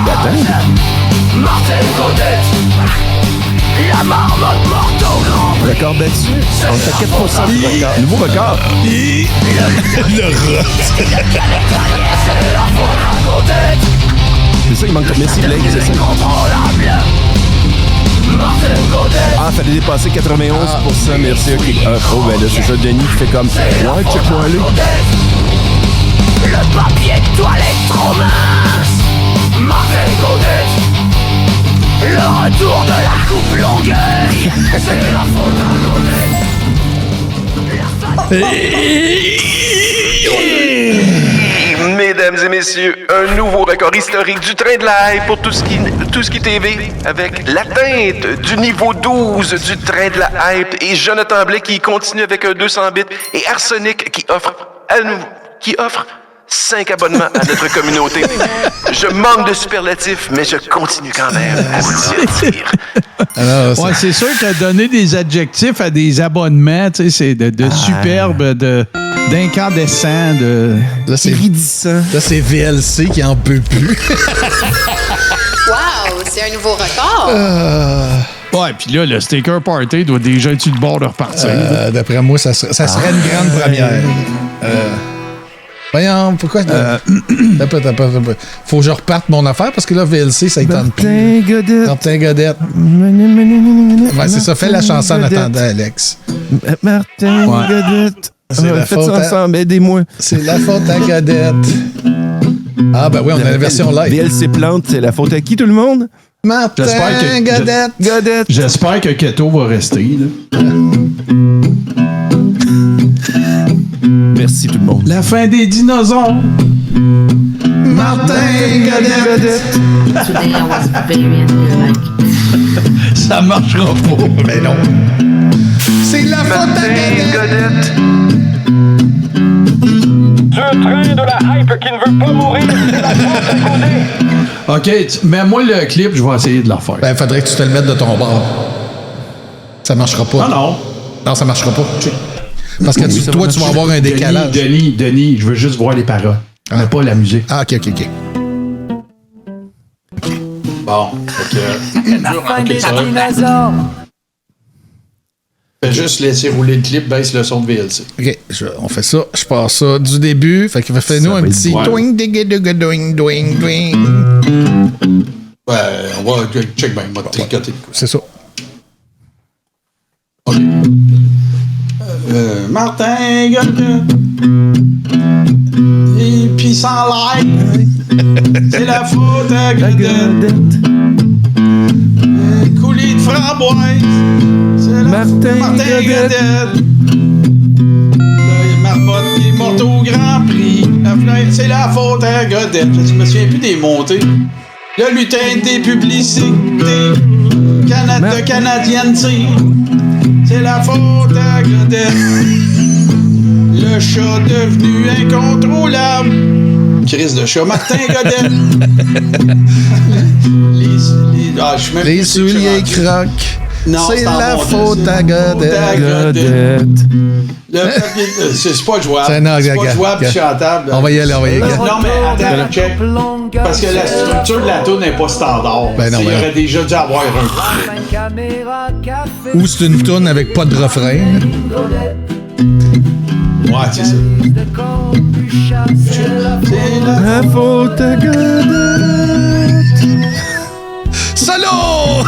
Martin Godet. La marmotte morte au grand. Record battu. On est à 4% du record. Nouveau record. Le rot. C'est ça, il manque. Merci Blake, c'est ça. Ah, fallait dépasser 91%, merci. Okay. Oh, ben là, c'est ça, Denis qui fait comme. Ouais, check-moi aller. Le papier de toilette trop mince. Martin Godet. Le retour de la coupe Longueuil. C'est la faute à Godet. Mesdames et messieurs, un nouveau record historique du train de la hype pour tout ce qui TV avec l'atteinte du niveau 12 du train de la hype et Jonathan Blais qui continue avec un 200 bits et Arsenic qui offre 5 abonnements à notre communauté. Je manque de superlatifs, mais je continue quand même à vous le dire. Alors, ouais, c'est sûr que donner des adjectifs à des abonnements, tu sais, c'est de superbe, d'incandescent, de iridissant. Là, c'est VLC qui en peut plus. Wow, c'est un nouveau record. Ouais, puis là, le Sticker Party doit déjà être sur le bord de repartir. D'après moi, ça serait une grande première. Voyons, pourquoi... Faut que je reparte mon affaire, parce que là, VLC, ça y tente plus. Martin Godette. Ouais, c'est ça. Fais la chanson en attendant, Alex. Martin Godette. C'est la faites faute ça ensemble, aidez-moi. C'est la faute à Godette. Ah, ben oui, on a la version live. VLC Plante, c'est la faute à qui, tout le monde? Martin Godette. J'espère que Keto va rester. Là. Merci, tout le monde. La fin des dinosaures. Martin Godette. Today I was very unlike. Ça marchera pas. Mais non. C'est la faute à Godette. Ce train de la hype qui ne veut pas mourir, c'est la faute à Godet. OK, mets-moi le clip, je vais essayer de le refaire. Ben, faudrait que tu te le mettes de ton bord. Ça marchera pas. Non. Non, ça marchera pas. Parce que toi, tu vas avoir un décalage. Denis, je veux juste voir les paroles. Mais pas la musique. Ah, OK. Bon, La fin des dinosaures. Fais juste laisser rouler le clip, baisse le son de VLC. OK, on fait ça. Je passe ça du début. Fait que fais-nous un petit doing, doing, doing, doing. Ouais, on va check bien, on va tricoter. C'est ça. OK. Martin Godette. Et puis sans like. C'est la faute à Godette. Coulis de framboise. C'est la Martin Godette. Marmotte qui est morte au Grand Prix. La fenêtre, c'est la faute à Godette. Je me souviens plus des montées. Le lutin des publicités. De Canadienne, c'est la faute à Godette. Le chat devenu incontrôlable. Crise de chat. Martin Godette. les souliers croquent. Non, c'est la faute à Godette. C'est pas jouable. C'est pas jouable et chantable. On va y aller. Non, mais attends, check. Parce que la structure de la toune n'est pas standard. Ben non, il aurait déjà dû avoir un. Ou c'est une toune avec pas de refrain. Ouais, c'est ça. C'est la faute à Godette. Solo!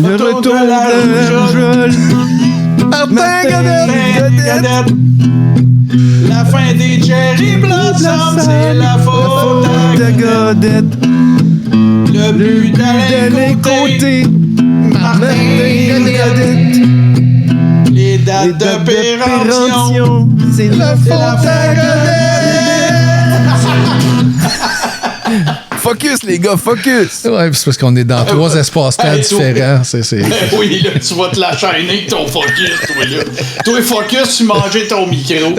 Le retour de la rougeole. Martin Godette. La fin des Cherry Blossom, c'est la faute à Godette. Le but d'Alain Côté. Martin Godette. Les dates de péremption, c'est la faute à Godette. Focus, les gars, focus! Ouais, c'est parce qu'on est dans trois espaces-temps différents. Oui, là, tu vas te la chaîner avec ton focus, toi, là. Toi, focus, tu mangeais ton micro.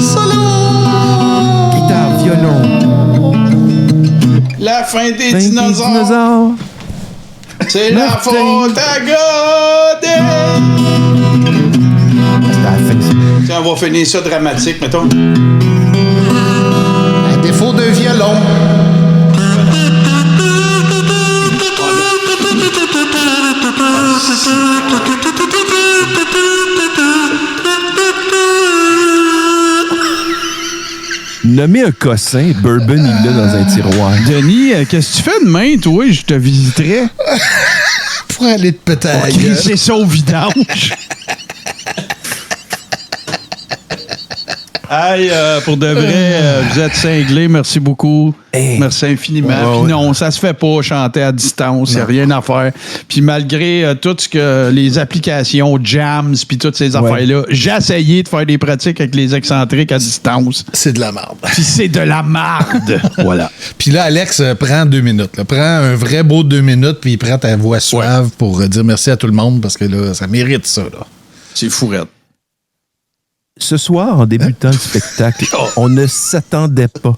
Solo! Guitare, violon. La fin des dinosaures. C'est la faute à Godette. Tiens, on va finir ça dramatique, mettons. À défaut de violon. Nommer un cossin, Bourbon, il l'a dans un tiroir. Denis, qu'est-ce que tu fais demain, toi? Je te visiterais. Pour aller te péter à la gueule. C'est ça au vidange. Hey, pour de vrai, vous êtes cinglés. Merci beaucoup. Hey. Merci infiniment. Ouais, Puis non, ça se fait pas chanter à distance. Il n'y a rien à faire. Puis malgré tout ce que les applications, Jams, puis toutes ces affaires-là, j'ai essayé de faire des pratiques avec les excentriques à distance. C'est de la merde. Puis c'est de la marde. Voilà. Puis là, Alex, prend 2 minutes. Là. Prends un vrai beau 2 minutes, puis il prend ta voix suave pour dire merci à tout le monde, parce que là, ça mérite ça. Là. C'est fourette. Ce soir, en débutant le spectacle, on ne s'attendait pas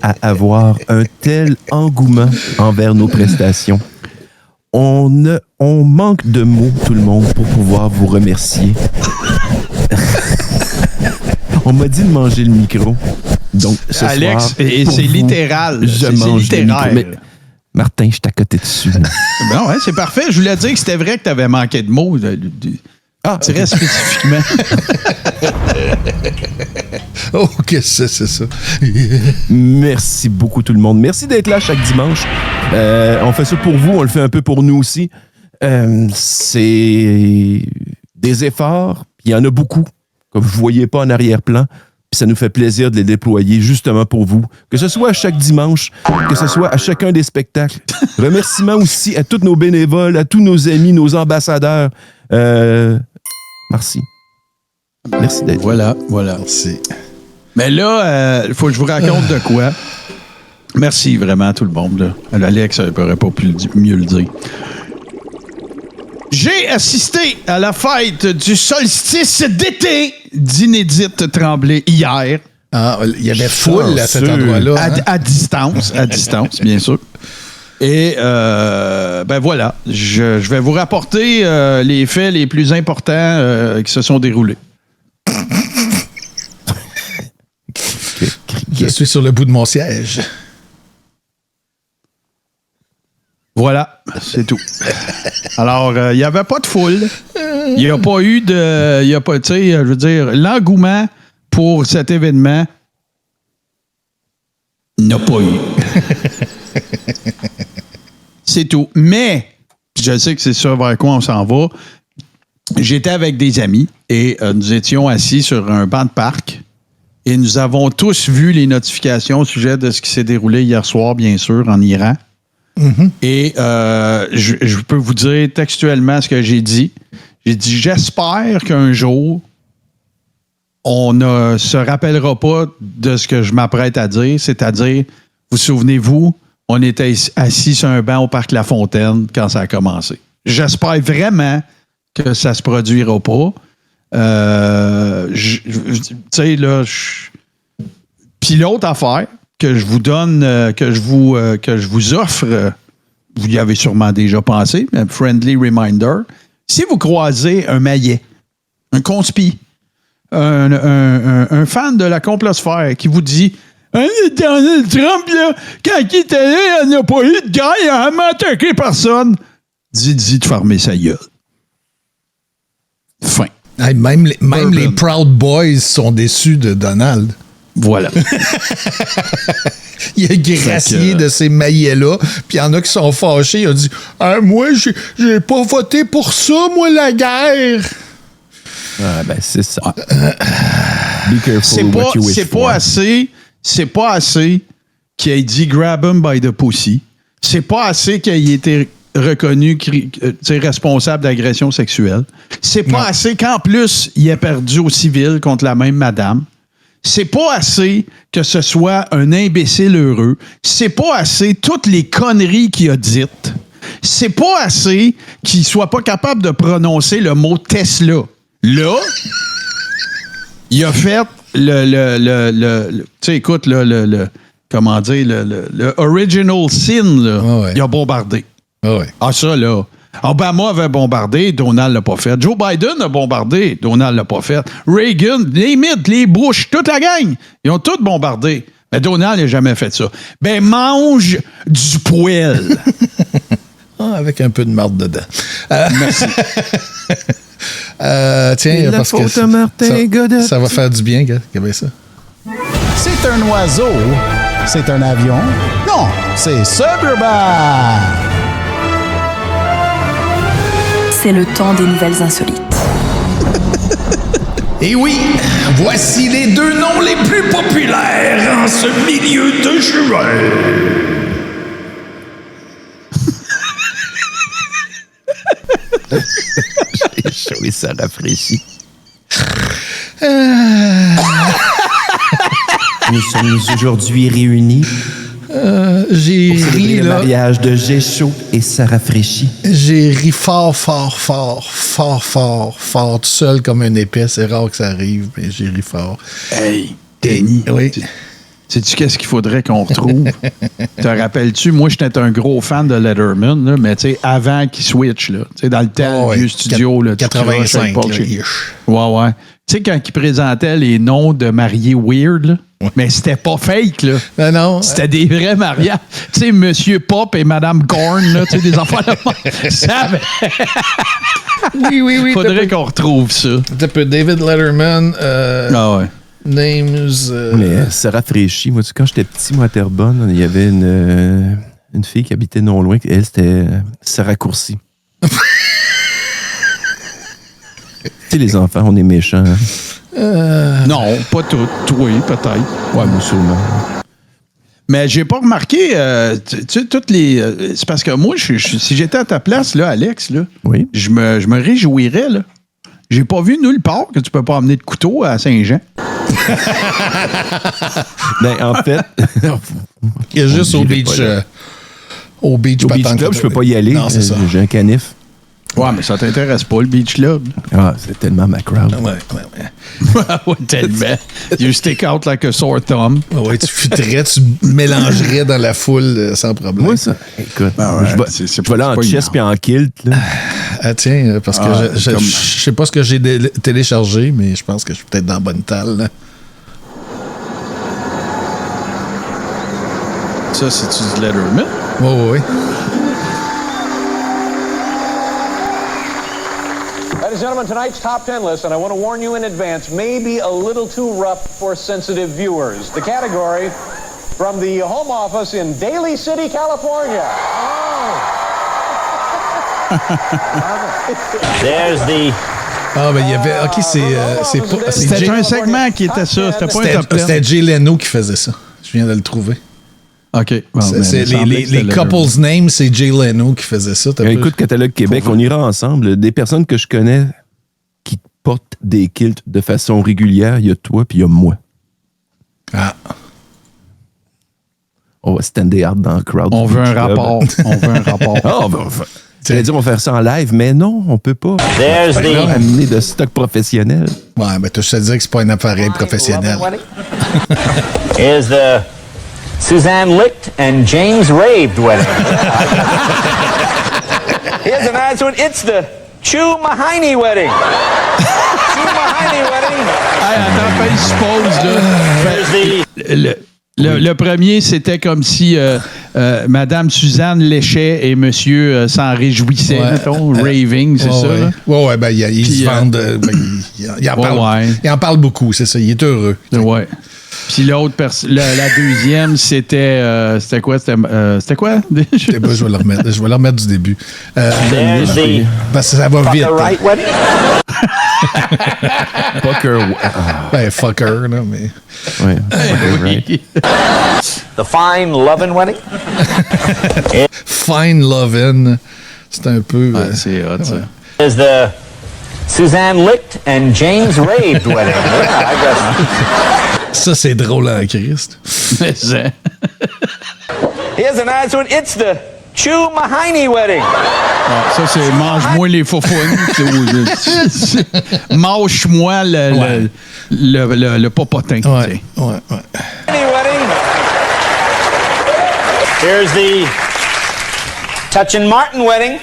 à avoir un tel engouement envers nos prestations. On manque de mots, tout le monde, pour pouvoir vous remercier. On m'a dit de manger le micro. Donc, ce Alex, soir, et pour c'est vous, littéral. Je C'est mange le littéraire. micro. Mais, Martin, je t'ai à côté dessus. Bon, ouais, c'est parfait. Je voulais dire que c'était vrai que tu avais manqué de mots. Très spécifiquement. Oh, qu'est-ce que c'est ça? Merci beaucoup, tout le monde. Merci d'être là chaque dimanche. On fait ça pour vous, on le fait un peu pour nous aussi. C'est des efforts, puis il y en a beaucoup, que vous ne voyez pas en arrière-plan. Puis ça nous fait plaisir de les déployer justement pour vous. Que ce soit à chaque dimanche, que ce soit à chacun des spectacles. Remerciements aussi à tous nos bénévoles, à tous nos amis, nos ambassadeurs. Merci. Merci d'être là. Voilà. Merci. Mais là, il faut que je vous raconte de quoi. Merci vraiment à tout le monde. Là. Alex n'aurait pas pu mieux le dire. J'ai assisté à la fête du solstice d'été d'Inédite Tremblay hier. Ah, il y avait foule à cet endroit-là. À distance, bien sûr. Et ben voilà, je vais vous rapporter les faits les plus importants qui se sont déroulés. Je suis sur le bout de mon siège. Voilà, c'est tout. Alors, il n'y avait pas de foule. Il n'y a pas eu de... Il y a pas, tu sais, je veux dire, l'engouement pour cet événement n'a pas eu. C'est tout. Mais, je sais que c'est ça vers quoi on s'en va. J'étais avec des amis et nous étions assis sur un banc de parc et nous avons tous vu les notifications au sujet de ce qui s'est déroulé hier soir, bien sûr, en Iran. Mm-hmm. Et je peux vous dire textuellement ce que j'ai dit. J'ai dit, j'espère qu'un jour, on ne se rappellera pas de ce que je m'apprête à dire, c'est-à-dire, vous souvenez-vous, on était assis sur un banc au Parc La Fontaine quand ça a commencé. J'espère vraiment que ça se produira pas. Tu sais, là, puis l'autre affaire que je vous donne, que je vous offre, vous y avez sûrement déjà pensé, un friendly reminder. Si vous croisez un maillet, un conspi, un fan de la complosphère qui vous dit Donald Trump, là, quand il était là, il n'y a pas eu de gars, il n'a jamais attaqué personne. Dis de fermer sa gueule. Fin. Hey, même les Proud Boys sont déçus de Donald. Voilà. Il a gracié de ces maillets-là, puis il y en a qui sont fâchés. Il a dit moi, j'ai pas voté pour ça, moi, la guerre. Ah, ben, c'est ça. Be careful what you wish for. C'est pas assez qu'il ait dit grab him by the pussy. C'est pas assez qu'il ait été reconnu responsable d'agression sexuelle. C'est pas assez qu'en plus, il ait perdu au civil contre la même madame. C'est pas assez que ce soit un imbécile heureux. C'est pas assez toutes les conneries qu'il a dites. C'est pas assez qu'il soit pas capable de prononcer le mot Tesla. Là, il a fait tu sais, écoute, comment dire, le original sin, là. Ah ouais. Il a bombardé. Ah ouais. Ah, ça, là. Obama avait bombardé, Donald l'a pas fait. Joe Biden a bombardé, Donald l'a pas fait. Reagan, les Mitt, les Bush, toute la gang, ils ont tous bombardé. Mais Donald n'a jamais fait ça. Ben, mange du poêle. Avec un peu de marde dedans. Merci. Tiens, parce que ça va faire du bien, regardez ça. C'est un oiseau. C'est un avion. Non, c'est Suburban. C'est le temps des nouvelles insolites. Et oui, voici les 2 noms les plus populaires en ce milieu de juin. J'ai chaud et ça rafraîchit. Nous sommes aujourd'hui réunis J'ai Pour célébrer ri, le là. mariage de Géchaud et ça rafraîchit. J'ai ri fort, tout seul comme un épais. C'est rare que ça arrive, mais j'ai ri fort. Hey, Denis. Oui. Sais-tu qu'est-ce qu'il faudrait qu'on retrouve? Te rappelles-tu? Moi, j'étais un gros fan de Letterman, là, mais tu sais, avant qu'il switch, là. Tu sais, dans le temps, le vieux studio, là. 85, là, Ouais. Tu sais, quand il présentait les noms de mariés weird, là, mais c'était pas fake, là. Non. C'était des vrais mariages. Tu sais, Monsieur Pop et Madame Gorn, là, tu sais, des enfants de ça. Oui. Faudrait qu'on retrouve ça. David Letterman. Ah ouais. Names. Mais ça rafraîchit. Moi, quand j'étais petit, moi, à Terrebonne, il y avait une fille qui habitait non loin. Elle, c'était Sarah Courcy. Tu sais, les enfants, on est méchants. Hein? Non, pas toutes. Oui, peut-être. Ouais, moi, sûrement. Mais j'ai pas remarqué, tu sais, toutes les... c'est parce que moi, si j'étais à ta place, là, Alex, là, oui. je me réjouirais, là. J'ai pas vu nulle part que tu peux pas emmener de couteau à Saint-Jean. Ben, en fait... Il y a juste au beach... au beach club, je peux pas y aller. Non, c'est ça. J'ai un canif. Ouais, mais ça t'intéresse pas, le beach club. Ah, c'est tellement ma crowd. Ouais, tellement. You stick out like a sore thumb. Ouais, tu futerais, tu mélangerais dans la foule sans problème. Moi, ça. Écoute, je vais là en chest puis en kilt. Là. Ah, tiens, parce que je sais pas ce que j'ai téléchargé, mais je pense que je suis peut-être dans la bonne talle. Là. Ça, c'est-tu du Letterman? Oui. Ladies and gentlemen, tonight's top 10 list, and I want to warn you in advance, may be a little too rough for sensitive viewers. The category from the home office in Daly City, California. There's the... Ah, ben il y avait... OK, c'est pas... C'était un segment qui était ça. C'était pas un top 10. C'était Jay Leno qui faisait ça. Je viens de le trouver. OK. Bon, les couples names, c'est Jay Leno qui faisait ça. Écoute, Catalogue Québec, on ira ensemble. Des personnes que je connais qui portent des kilts de façon régulière, il y a toi puis il y a moi. Ah. On va stander hard dans le crowd. On veut un rapport. Ah, tu allais dire on va faire ça en live, mais non, on peut pas. Amener de stock professionnel. Ouais, mais tu sais dire que c'est pas un appareil professionnel. Is the Suzanne Licht and James Raved wedding. Here's a nice one. It's the Chu Mahoney wedding. Chu Mahoney wedding. Hey, attends, je suppose, là. Le premier, c'était comme si Madame Suzanne léchait et Monsieur s'en réjouissait, mettons, raving, c'est ça? Là? Ouais, ben, il se vendent. Il en parle beaucoup, c'est ça. Il est heureux. Ouais. Puis l'autre, la deuxième, c'était quoi? C'était quoi? Je vais le remettre du début. Parce que ça va vite. Right wedding? Fucker. Ben, fucker, là, mais... Ouais. Right. The Fine Lovin' wedding? Fine Lovin'. C'est un peu... c'est hot, ça. Is the Suzanne Licht and James Raved wedding? Yeah, I guess. Ça, c'est drôle en Christ. Here's a nice one. It's the Chu Mahoney wedding. Ça, c'est mange-moi les faufounes. Mange-moi le popotin. Ouais. Wedding. Here's the Touchin' Martin wedding.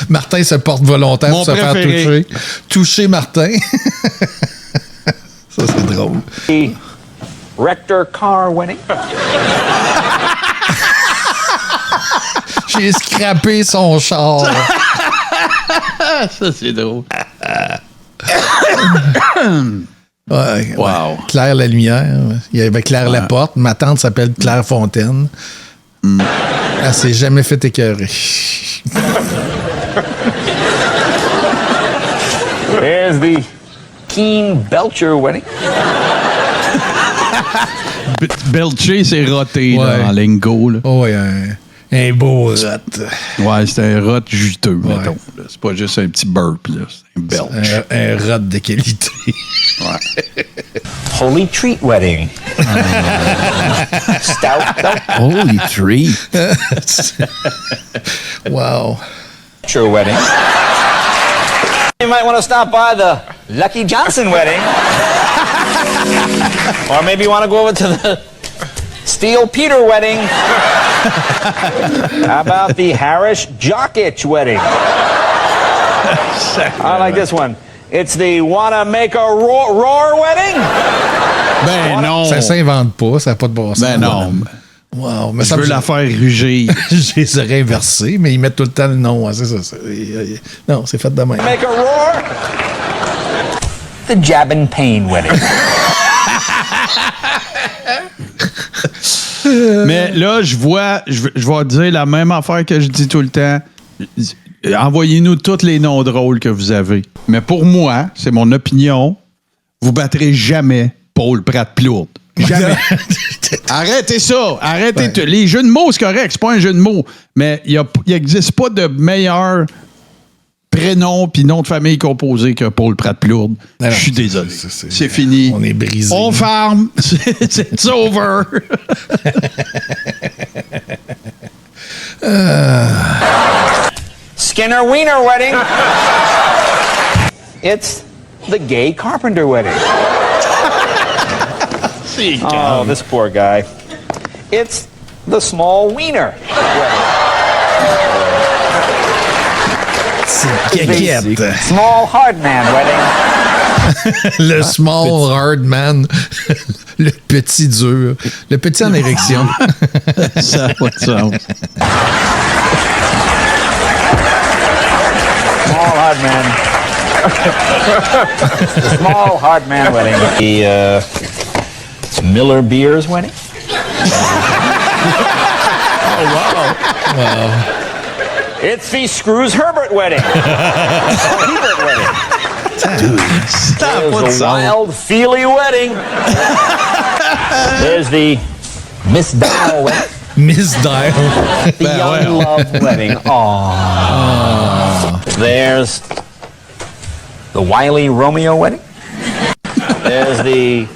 Martin se porte volontaire pour se faire toucher. Toucher Martin. Ça, c'est drôle. The Rector Car wedding. J'ai scrappé son char. Ça, c'est drôle. Ouais, wow. Claire la lumière. Il y avait Claire Laporte. Ma tante s'appelle Claire Fontaine. Elle s'est jamais fait écœurer. There's the Keen Belcher wedding. Belcher, c'est roté là, en lingo. Là. Oh, ouais, un beau rot. Ouais, c'est un rot juteux, mettons. Là. C'est pas juste un petit burp, là. C'est un belch. Un rot de qualité. Holy Treat wedding. Stout. Holy treat. Wow. True wedding. You might want to stop by the Lucky Johnson wedding. Or maybe you want to go over to the Steel Peter wedding. How about the Harris Jockich wedding? I like this one. It's the Wanna Make a Roar wedding? Ben non. Ça s'invente pas, ça n'a pas de bon sens. Ben non. Wow, mais Je ça veux la faire rugir. Je les aurais inversés, mais ils mettent tout le temps le nom. Hein, c'est ça. Non, c'est fait de même. Make a roar. The Jabin Payne wedding. Mais là, je vais dire la même affaire que je dis tout le temps. Envoyez-nous tous les noms drôles que vous avez. Mais pour moi, c'est mon opinion, vous battrez jamais Paul Pratt-Plourde. Jamais. Arrêtez ça. Arrêtez. Ouais. Les jeux de mots, c'est correct. C'est pas un jeu de mots. Mais il n'existe pas de meilleur prénom puis nom de famille composé que Paul Pratt-Plourde. Je suis désolé. C'est fini. On est brisé. On ferme. C'est over. Skinner Wiener wedding. It's the Gay Carpenter wedding. Oh, this poor guy. It's the Small Wiener wedding. C'est Small Hard Man wedding. Le Small Hard Man. Le petit dur. Le petit en érection. Ça n'a pas de sens. Small Hard Man. The Small Hard Man wedding. The Miller Beers wedding. Oh, wow. Wow. It's the Screws Herbert wedding. Herbert wedding. Dude, stop. There's the Wild Feely wedding. There's the Miss Dial wedding. Miss Dial. The Young Love wedding. Aww. There's the Wiley Romeo wedding. There's the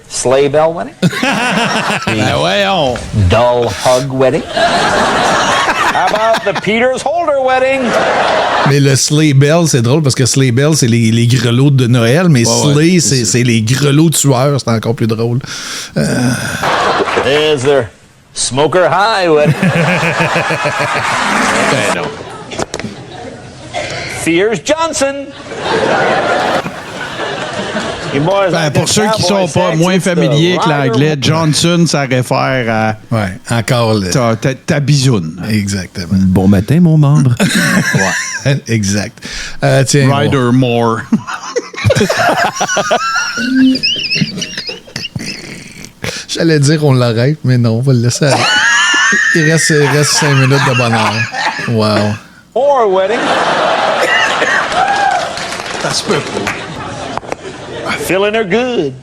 Sleigh Bell wedding. The Dull Hug wedding. How about the Peters Holder wedding? Mais le Sleigh Bell, c'est drôle parce que Sleigh Bell, c'est les grelots de Noël, mais Sleigh, c'est les grelots tueurs. C'est encore plus drôle. There's the Smoker High wedding. Ben non. Fears Johnson. Ben, pour ceux qui sont pas moins familiers que l'anglais, Johnson, ça réfère à... Ouais, encore ta bisoune. Exactement. Bon matin, mon membre. Ouais. Exact. Tiens, Ryder Moore. J'allais dire on l'arrête, mais non, on va le laisser aller. Il reste 5 minutes de bonheur. Wow. Or wedding. Ça se peut pas. Feeling her good.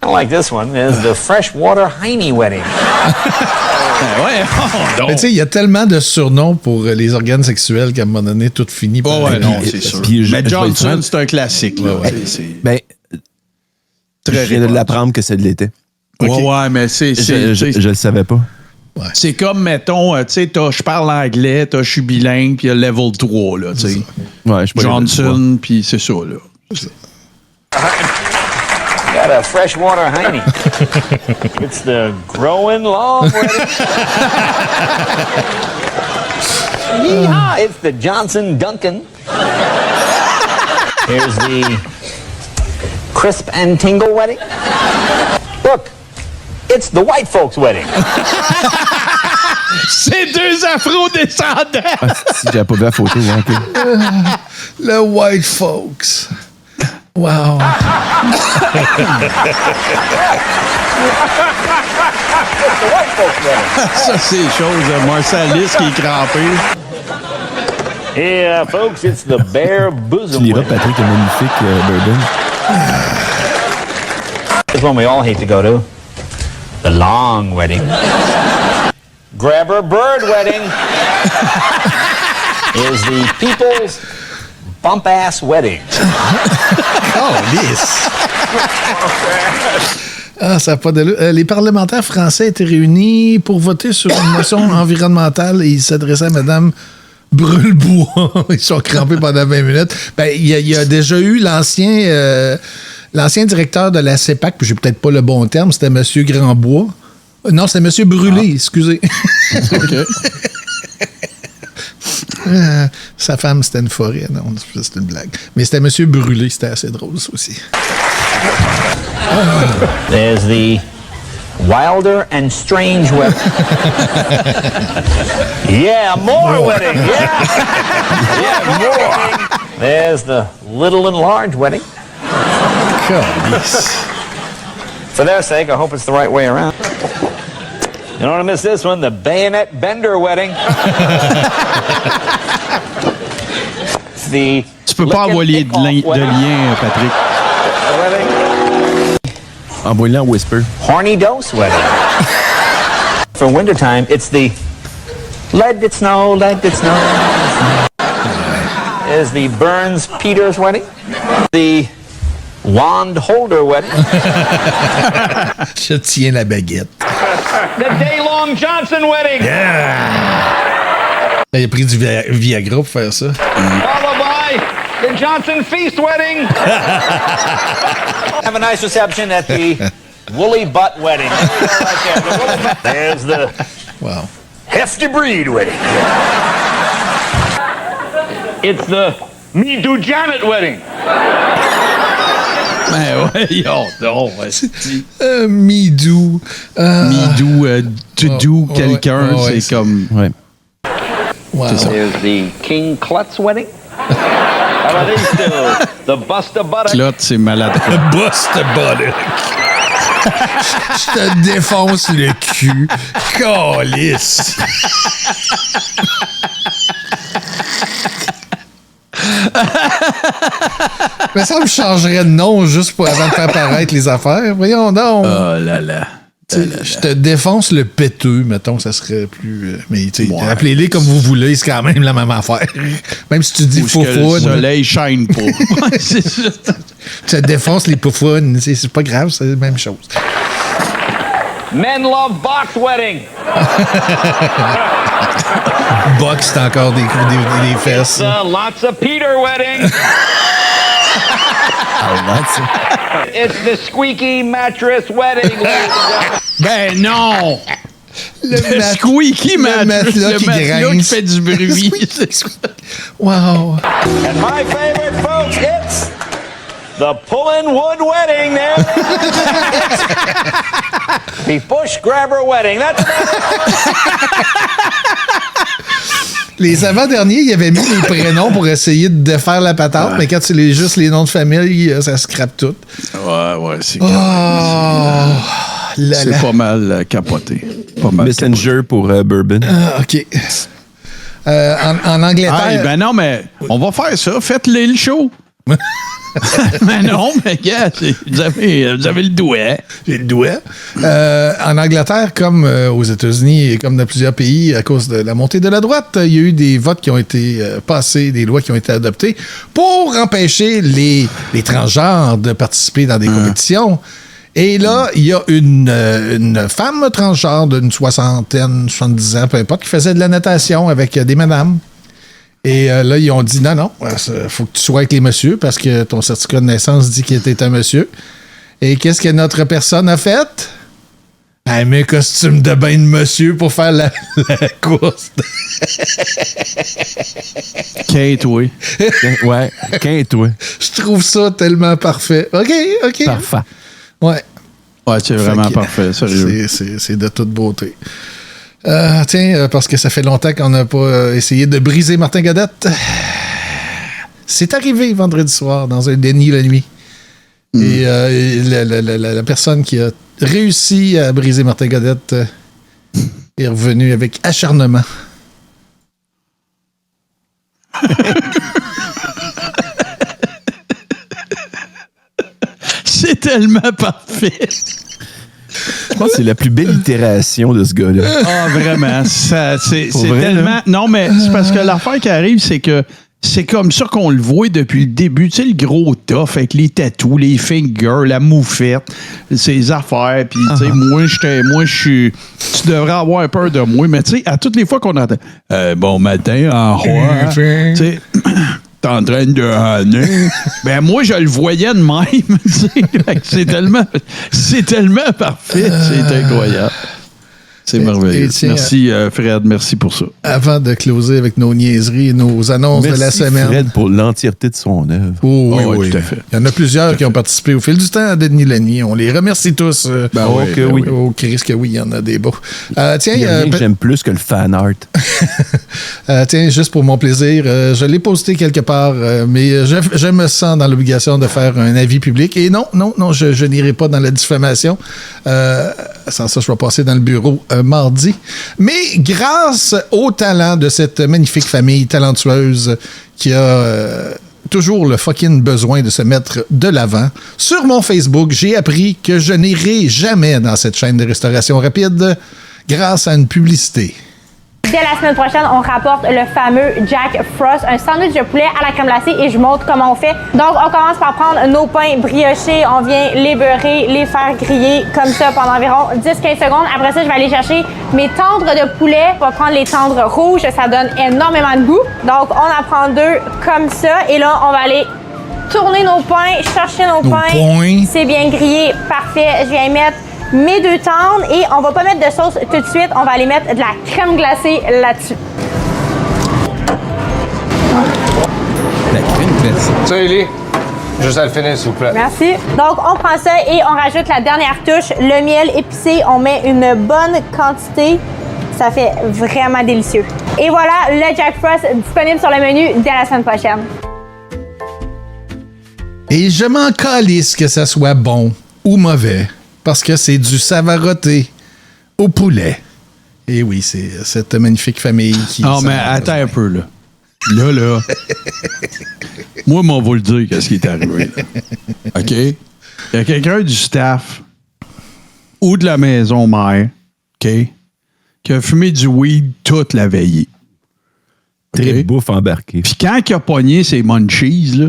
I like this one. Is the Freshwater Heine wedding. Mais tu sais, il y a tellement de surnoms pour les organes sexuels qu'à un moment donné, tout finit par... non, c'est sûr. Mais Johnson, c'est un classique. Là. Ben, très rien de l'apprendre que ça l'était. Okay. Ouais, mais je le savais pas. Ouais. C'est comme, mettons, tu sais, je parle anglais, je suis bilingue, puis il y a level 3, là, tu sais. Ouais, Johnson, puis c'est ça, là. Got a Freshwater Heine. It's the Growing Long wedding. Yeehaw! It's the Johnson Duncan. Here's the Crisp and Tingle wedding. Look, it's the white folks wedding. C'est deux afro-descendants! Si j'avais pas vu la photo, okay. Le white folks. Wow. Ça, c'est chose de Marsalis qui est crampé. Yeah, folks, it's the Bear Bosom Tu liras, wedding. Patrick, un magnifique bourbon. This one we all hate to go to. The Long wedding. Grabber Bird wedding. Is the People's bump-ass wedding. Oh, lisse! Ah, ça n'a pas de... les parlementaires français étaient réunis pour voter sur une motion environnementale et ils s'adressaient à Mme Brûlebois. Ils sont crampés pendant 20 minutes. Ben, il y a déjà eu l'ancien directeur de la CEPAC, puis j'ai peut-être pas le bon terme, c'était M. Grandbois. Non, c'était M. Brûlé, excusez. OK. Sa femme, c'était une forêt. Non, c'est une blague. Mais c'était M. Brûlé, c'était assez drôle, ça aussi. There's the Wilder and Strange wedding. Yeah, more wedding. Yeah, more. There's the Little and Large wedding. For their sake, I hope it's the right way around. You don't want to miss this one, the Bayonet Bender wedding. The Tu peux pas envoyer de lien, Patrick. Envoie-le en whisper. Horny Dose wedding. For wintertime, it's the Let It Snow, Let It Snow. Is the Burns Peters wedding. The Wand Holder wedding. Je tiens la baguette. The Daylong Johnson wedding. Yeah! Il a pris du Viagra pour faire ça. Followed by the Johnson Feast wedding. Have a nice reception at the Woolly Butt wedding. There's the Hefty Breed wedding. It's the Me Do Janet wedding. Ben voyons donc. Me Do. To do quelqu'un, c'est comme... Ouais. Wow. There's the King Klutz wedding. How about these two? The Busta Buttock. Klutz, c'est malade. Busta Buttock. Je te défonce le cul. Calisse. Mais ça me changerait de nom juste pour avant de faire paraître les affaires. Voyons donc. Oh là là. Je te défonce le péteux, mettons, ça serait plus... mais tu sais, appelez-les comme vous voulez, c'est quand même la même affaire. Même si tu dis foufoune. Le soleil shine pas. C'est ça. Tu te défonces les poufounes, c'est pas grave, c'est la même chose. Men Love Box wedding. Box, c'est encore des fesses. Lots of Peter wedding. It's the Squeaky Mattress wedding. Ben non! Le squeaky mattress, matelas qui grince. qui fait du bruit. Wow! And my favorite, folks, it's the Pullin' Wood wedding there. The Bush Grabber wedding. That's Les avant-derniers, ils avaient mis les prénoms pour essayer de défaire la patente, mais quand c'est juste les noms de famille, ça scrape tout. Ouais, c'est c'est pas mal capoté. Pas mal Messenger pour Bourbon. OK. En Angleterre... Ah, ben non, mais on va faire ça. Faites-le le show. Mais non, mais gars, vous avez le doigt. J'ai le doigt. En Angleterre, comme aux États-Unis et comme dans plusieurs pays, à cause de la montée de la droite, il y a eu des votes qui ont été passés, des lois qui ont été adoptées pour empêcher les transgenres de participer dans des compétitions. Et là, il y a une femme transgenre d'une 60aine, 70 ans, peu importe, qui faisait de la natation avec des madames. Et là, ils ont dit non, faut que tu sois avec les messieurs parce que ton certificat de naissance dit qu'il était un monsieur. Et qu'est-ce que notre personne a fait? Elle met un costume de bain de monsieur pour faire la course. Kate, oui. Ouais, Kate, oui. Je trouve ça tellement parfait. OK. Parfait. Ouais. Ouais, c'est vraiment parfait, sérieux. C'est de toute beauté. Tiens, parce que ça fait longtemps qu'on n'a pas essayé de briser Martin Godette. C'est arrivé vendredi soir dans un déni la nuit. Et la personne qui a réussi à briser Martin Godette est revenue avec acharnement. C'est tellement parfait. Je pense que c'est la plus belle itération de ce gars-là. Ah, vraiment. C'est vrai, tellement... là? Non, mais c'est parce que l'affaire qui arrive, c'est que c'est comme ça qu'on le voit depuis le début. Tu sais, le gros tough avec les tatous, les fingers, la moufette, ses affaires. Puis, tu sais, moi, je suis. Tu devrais avoir peur de moi. Mais, tu sais, à toutes les fois qu'on entend bon matin, en roi, tu sais, t'es en train de hanner. Ben, moi, je le voyais de même. C'est tellement parfait. C'est incroyable. C'est merveilleux. Merci, Fred. Merci pour ça. Avant de closer avec nos niaiseries et nos annonces de la semaine. Fred pour l'entièreté de son œuvre. Oui, tout à fait. Il y en a plusieurs qui ont participé au fil du temps à Denis Lanier. On les remercie tous. Oui. Oh, Chris, que oui, il y en a des beaux. Tiens, il y a rien que j'aime plus que le fan art. Tiens, juste pour mon plaisir, je l'ai posté quelque part, mais je me sens dans l'obligation de faire un avis public. Et non, je n'irai pas dans la diffamation. Sans ça, je vais passer dans le bureau mardi. Mais grâce au talent de cette magnifique famille talentueuse qui a toujours le fucking besoin de se mettre de l'avant, sur mon Facebook, j'ai appris que je n'irai jamais dans cette chaîne de restauration rapide grâce à une publicité. Dès la semaine prochaine, on rapporte le fameux Jack Frost, un sandwich de poulet à la crème glacée, et je montre comment on fait. Donc, on commence par prendre nos pains briochés, on vient les beurrer, les faire griller comme ça pendant environ 10-15 secondes. Après ça, je vais aller chercher mes tendres de poulet. On va prendre les tendres rouges, ça donne énormément de goût. Donc, on en prend 2 comme ça, et là, on va aller tourner nos pains, chercher nos pains. C'est bien grillé, parfait. Je viens mettre mes 2 tendres et on va pas mettre de sauce tout de suite, on va aller mettre de la crème glacée là-dessus. La crème glacée. Ça, Élie, juste à le finir, s'il vous plaît. Merci. Donc, on prend ça et on rajoute la dernière touche, le miel épicé. On met une bonne quantité. Ça fait vraiment délicieux. Et voilà, le Jack Frost disponible sur le menu dès la semaine prochaine. Et je m'en calisse que ça soit bon ou mauvais, parce que c'est du Savarotti au poulet. Et oui, c'est cette magnifique famille qui... Non, mais attends un peu, là. Là. Moi, on va le dire qu'est-ce qui est arrivé, là. OK? Il y a quelqu'un du staff ou de la maison mère, OK? Qui a fumé du weed toute la veillée. Okay? Très bouffe embarqué. Puis quand il a pogné ses munchies, là,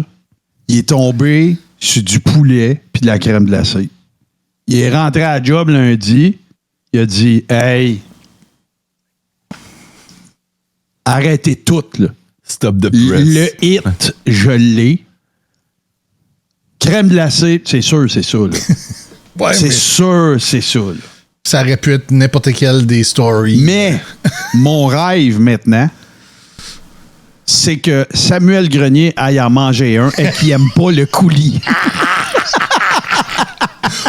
il est tombé sur du poulet puis de la crème glacée. Il est rentré à la job lundi. Il a dit « Hey, arrêtez tout, là. Stop the press. Le hit, je l'ai. Crème glacée, c'est sûr, c'est ça, là. Ouais, c'est sûr, c'est ça, là. Ça aurait pu être n'importe quelle des stories. Mais mon rêve maintenant, c'est que Samuel Grenier aille en manger un et qu'il n'aime pas le coulis.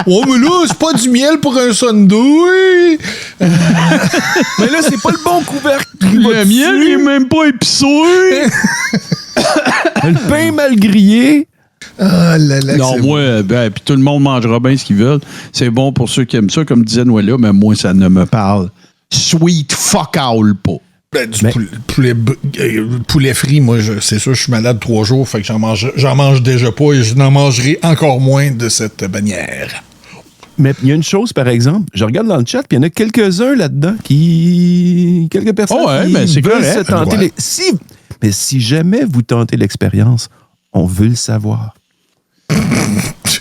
Oh, mais là, c'est pas du miel pour un sundae. Mais là, c'est pas le bon couvercle. Le miel, il est même pas épicé. Le pain mal grillé. Ah là là. Non, moi, puis tout le monde mangera bien ce qu'ils veulent. C'est bon pour ceux qui aiment ça, comme disait Noëlla, mais moi, ça ne me parle sweet fuck all pas. Poulet frit, moi, c'est sûr, je suis malade 3 jours, fait que j'en mange déjà pas et je n'en mangerai encore moins de cette manière. Mais il y a une chose, par exemple, je regarde dans le chat, puis il y en a quelques-uns là-dedans quelques personnes qui veulent se tenter. Mais si jamais vous tentez l'expérience, on veut le savoir.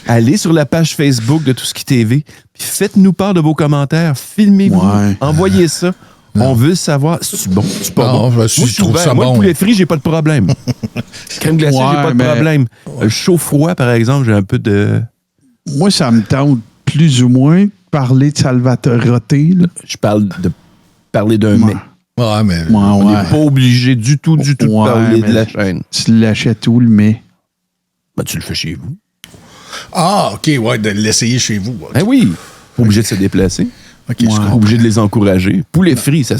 Allez sur la page Facebook de Tout ce qui TV, puis faites-nous part de vos commentaires, filmez-vous, envoyez ça. On veut savoir si c'est bon, c'est pas bon. Moi, je trouve ça bon. Moi, le poulet frit, j'ai pas de problème. Crème glacée, j'ai pas de problème. Chaud-froid, par exemple, j'ai un peu de... Moi, ça me tente plus ou moins de parler de Salvatore Roté. Je parle de parler d'un mets. Ouais, mais on n'est pas obligé du tout de parler de la chaîne. Tu l'achètes où, le mets? Ben, tu le fais chez vous. Ah, OK, ouais, de l'essayer chez vous. Ben oui, pas obligé de se déplacer. OK, je comprends. Obligé de les encourager. Poulet frit, ça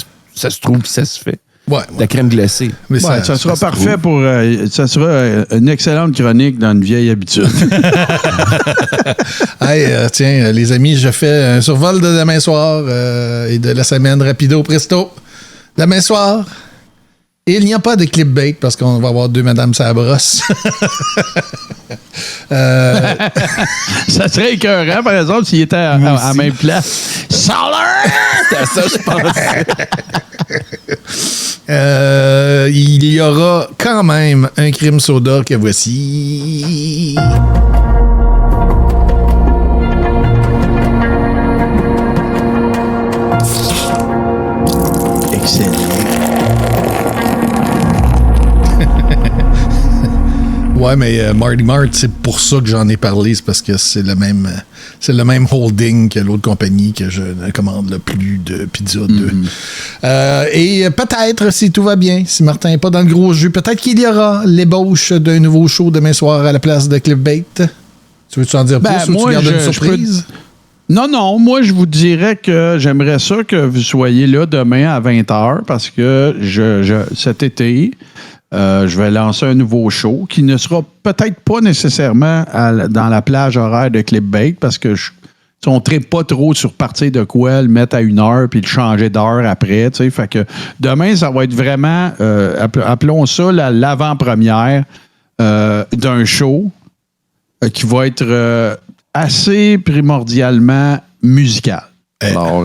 se trouve puis ça se fait. Ouais. La crème glacée. Mais ça sera parfait pour... ça sera une excellente chronique dans une vieille habitude. Hey, tiens, les amis, je fais un survol de demain soir et de la semaine rapido presto. Demain soir, il n'y a pas de clipbait parce qu'on va avoir 2 Madame Sabrosse. Ça serait écœurant, par exemple, s'il était à la même place. Solar! C'est à ça, je pense. il y aura quand même un crime soda que voici. Excellent. Ouais, mais Marty Mart, c'est pour ça que j'en ai parlé, c'est parce que c'est le même holding que l'autre compagnie que je ne commande le plus de pizza de. Et peut-être, si tout va bien, si Martin n'est pas dans le gros jeu, peut-être qu'il y aura l'ébauche d'un nouveau show demain soir à la place de Cliffbait. Tu veux-tu en dire plus ou tu gardes une surprise? Non, moi, je vous dirais que j'aimerais ça que vous soyez là demain à 20h parce que cet été, je vais lancer un nouveau show qui ne sera peut-être pas nécessairement dans la plage horaire de Clickbait parce que on ne tripe pas trop sur partir de quoi, le mettre à 1h puis le changer d'heure après. Fait que demain, ça va être vraiment, appelons ça l'avant-première d'un show qui va être assez primordialement musical. Alors,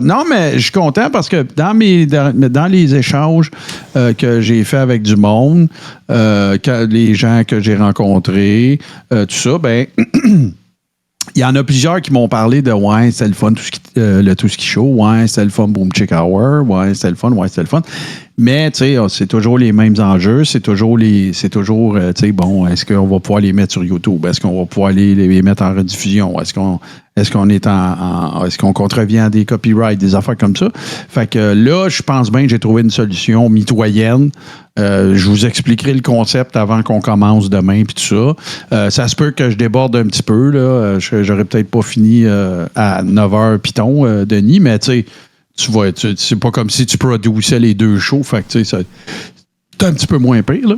non, mais je suis content parce que dans les échanges que j'ai fait avec du monde, les gens que j'ai rencontrés, tout ça, ben il y en a plusieurs qui m'ont parlé de ouais, c'était le fun, le Tout Ski Show, ouais, c'était le fun, Boom Chick Hour, ouais, c'était le fun, ouais, c'était le fun. Mais, tu sais, c'est toujours les mêmes enjeux, c'est toujours, tu sais, bon, est-ce qu'on va pouvoir les mettre sur YouTube? Est-ce qu'on va pouvoir les mettre en rediffusion? Est-ce qu'on est-ce qu'on contrevient à des copyrights, des affaires comme ça? Fait que là, je pense bien que j'ai trouvé une solution mitoyenne. Je vous expliquerai le concept avant qu'on commence demain puis tout ça. Ça se peut que je déborde un petit peu, là. J'aurais peut-être pas fini à 9h Python, Denis, mais tu sais, c'est pas comme si tu produisais les deux shows. Fait que, tu sais, c'est un petit peu moins pire, là.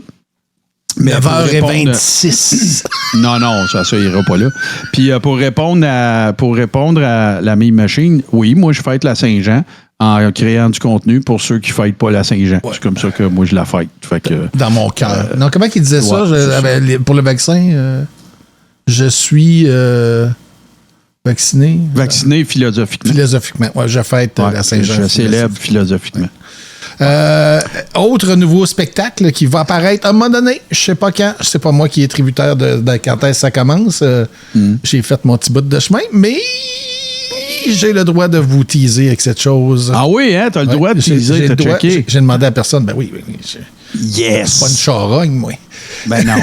Mais 9h26. Non, ça ira pas là. Puis pour répondre à la Meme Machine, oui, moi, je fête la Saint-Jean en créant du contenu pour ceux qui ne fêtent pas la Saint-Jean. Ouais. C'est comme ça que moi, je la fête. Fait que, dans mon cœur. Non, comment il disait ça? Pour le vaccin, je suis vacciné. Vacciné philosophiquement. Philosophiquement. Ouais, je fête la Saint-Jean. Je célèbre philosophiquement. Autre nouveau spectacle qui va apparaître à un moment donné, je sais pas quand, c'est pas moi qui est tributaire de quand est-ce que ça commence. J'ai fait mon petit bout de chemin, mais j'ai le droit de vous teaser avec cette chose. Ah oui, hein? T'as le droit de teaser, t'as checké. J'ai demandé à personne, ben oui. Yes! C'est pas une charogne, moi. Ben non.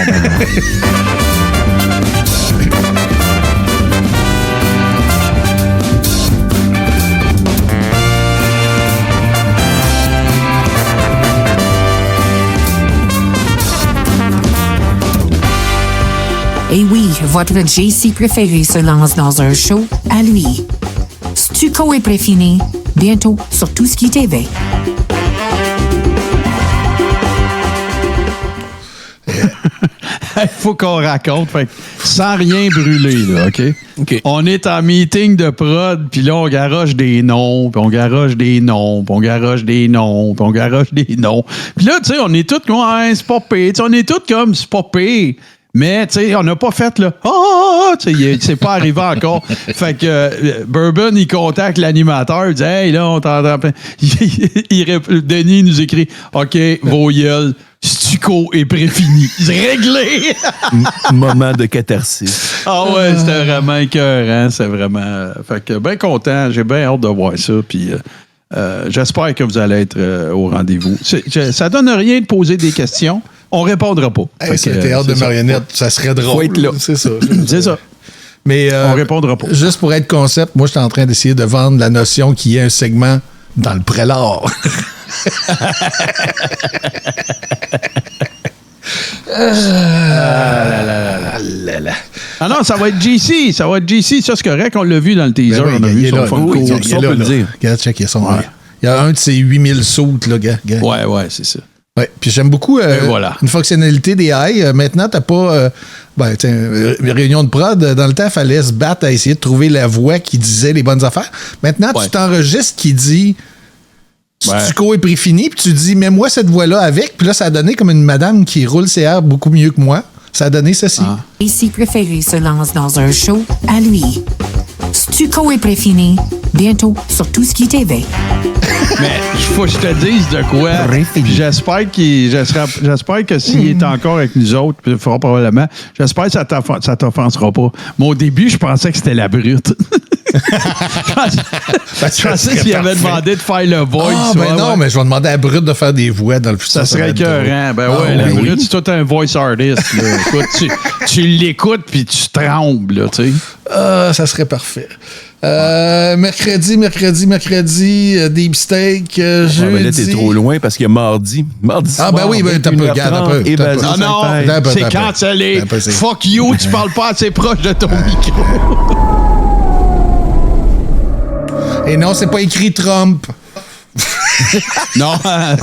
Et oui, votre JC préféré se lance dans un show à lui. Stuco est préfini, bientôt sur Tout Ski TV. Il faut qu'on raconte. Fait, sans rien brûler, là, OK? On est en meeting de prod, puis là, on garoche des noms, puis on garoche des noms, puis on garoche des noms, puis on garoche des noms. Puis là, tu sais, on est tous comme, ouais, c'est pas pire. On est tous comme, c'est pas pire. Mais, tu sais, on n'a pas fait le « tu sais, c'est pas arrivé encore. Fait que Bourbon, il contacte l'animateur, il dit « Hey, là, on t'entend. » Denis nous écrit « OK, vos gueules, Stuco est préfini. » C'est réglé! Moment de catharsis. Ah ouais, c'était vraiment écœurant. C'est vraiment... Fait que bien content. J'ai bien hâte de voir ça. Puis j'espère que vous allez être au rendez-vous. Ça donne rien de poser des questions. On répondra pas. Hey, c'est le théâtre de marionnettes, ça serait drôle. Faut être là. C'est ça. C'est ça. Mais on répondra pas. Juste pour être concept, moi, je suis en train d'essayer de vendre la notion qu'il y ait un segment dans le prélard. Ah non, ça va être JC. Ça va être JC. Ça, c'est correct. On l'a vu dans le teaser. Ben oui, on a vu son fun. Il peut le dire. Regarde, check, il y a un de ces 8000 sautes, là, gars. Ouais, c'est ça. Ouais, puis j'aime beaucoup voilà. une fonctionnalité des AI. Maintenant, t'as pas... une réunion de prod, dans le temps, il fallait se battre à essayer de trouver la voix qui disait les bonnes affaires. Maintenant, tu t'enregistres qui dit... Stuco est préfini, puis tu dis, mets-moi cette voix-là avec. Puis là, ça a donné comme une madame qui roule ses airs beaucoup mieux que moi. Ça a donné ceci. JC préféré se lance dans un show à lui. Stuco est préfini, bientôt sur Tout ce qui TV. Mais il faut que je te dise de quoi. J'espère que s'il est encore avec nous autres, fort probablement, j'espère que ça t'offensera pas. Mais au début, je pensais que c'était la brute. Je pensais qu'il avait demandé de faire le voice. Ah, ben non, mais je vais demander à Brut de faire des voix dans le futur. Ça serait écœurant. Ben ouais, la Brut, c'est tout un voice artist. Là. Écoute, tu l'écoutes puis tu trembles, là, tu sais. Ça serait parfait. Mercredi, Deep Steak. Jeudi. Mais là, t'es trop loin parce qu'il y a mardi. Mardi soir. Ah, ben oui, t'as peu. Ah non, c'est cancellé. Fuck you, tu parles pas assez proche de ton micro. Et non, c'est pas écrit Trump. Non. A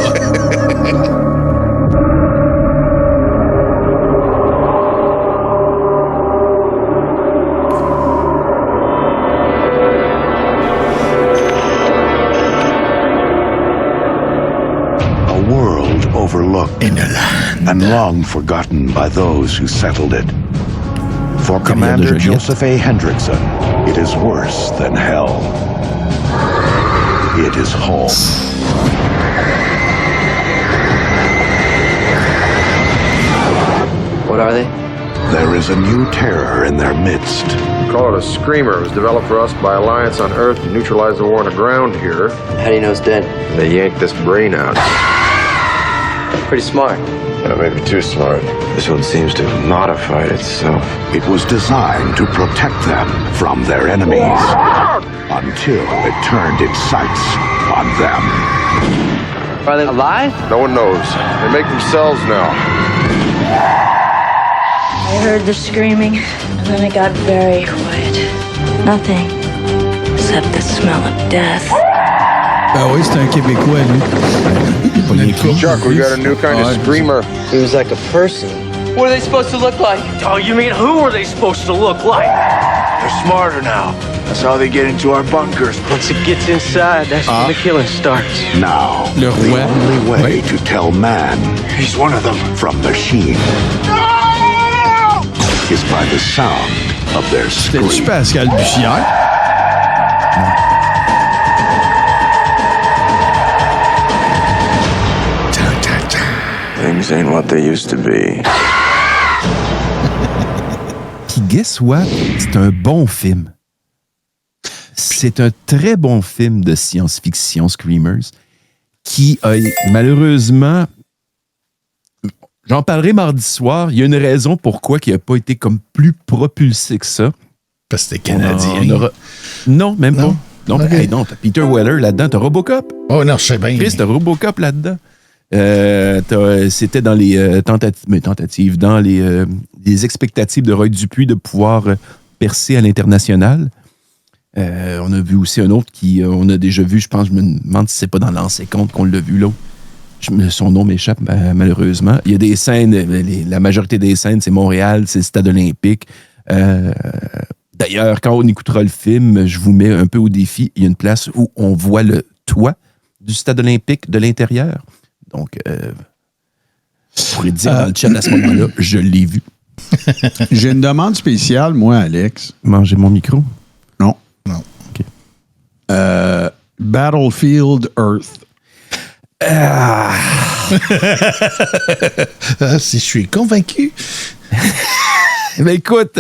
world overlooked and long forgotten by those who settled it. For Commander Joseph A. Hendrickson, it is worse than hell. It is home. What are they? There is a new terror in their midst. We call it a screamer. It was developed for us by Alliance on Earth to neutralize the war on the ground here. How do you know it's dead? They yanked this brain out. Pretty smart. Maybe too smart. This one seems to have modified itself. It was designed to protect them from their enemies until it turned its sights on them. Are they alive? No one knows. They make themselves now. I heard the screaming, and then it got very quiet. Nothing except the smell of death. Ah oui, c'est un Québécois, lui. Chuck, we got a new kind of screamer. He was like a person. What are they supposed to look like? Oh, you mean who are they supposed to look like? They're smarter now. That's how they get into our bunkers. Once it gets inside, that's when the killing starts. Now, the only way to tell man he's one of them from machine is by the sound of their scream. C'était-tu Pascal Bussière? Things ain't what they used to be. Puis guess what? C'est un bon film. C'est un très bon film de science-fiction, Screamers, qui a malheureusement... J'en parlerai mardi soir. Il y a une raison pourquoi il n'a pas été comme plus propulsé que ça. Parce que c'était canadien. Non, même pas. Non, okay. Hey, non, t'as Peter Weller là-dedans. T'as Robocop. Oh non, je sais bien. Chris, t'as Robocop là-dedans. C'était dans les tentatives, dans les expectatives de Roy Dupuis de pouvoir percer à l'international. On a vu aussi un autre qui, on a déjà vu, je pense, je me demande si c'est pas dans l'Ancien Compte qu'on l'a vu là. Son nom m'échappe malheureusement. Il y a des scènes, la majorité des scènes, c'est Montréal, c'est le Stade olympique. D'ailleurs, quand on écoutera le film, je vous mets un peu au défi. Il y a une place où on voit le toit du Stade olympique de l'intérieur. Donc, je pourrais dire dans le chat à ce moment-là, je l'ai vu. J'ai une demande spéciale, moi, Alex. Manger mon micro? Non. Non. OK. Battlefield Earth. Si je suis convaincu. Ben écoute,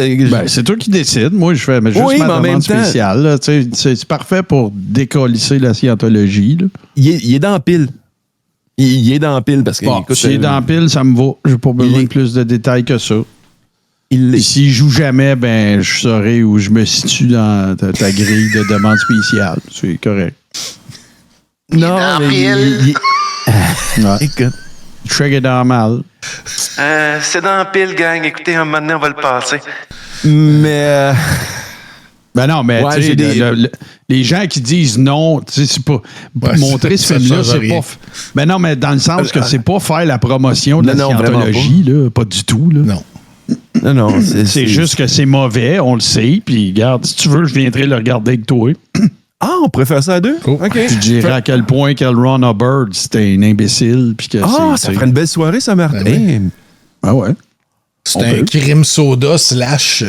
c'est toi qui décides. Moi, je fais juste ma demande spéciale. Là, c'est parfait pour décolisser la scientologie. Là. Il est dans la pile. Il est dans la pile parce que. Bon, s'il est dans la pile, ça me va. J'ai pas besoin de plus de détails que ça. S'il joue jamais, ben je saurai où je me situe dans ta grille de demande spéciale. C'est correct. Non, mais écoute, Shrek est dans mal. C'est dans la pile, gang. Écoutez, un moment donné, on va le passer. Mais. Ben non, mais ouais, les gens qui disent non, c'est pas. Montrer ce film-là, c'est pas. Ben non, mais dans le sens que c'est pas faire la promotion de la scientologie, là, pas du tout. Là. Non. Non, c'est juste que c'est mauvais, on le sait, puis regarde, si tu veux, je viendrai le regarder avec toi. Ah, on pourrait faire ça à deux? Oh. OK. Je dirais à quel point que Ron Hubbard, c'était un imbécile. Puis que ça ferait une belle soirée, ça, Martin. Ah ouais. C'est un crime soda slash...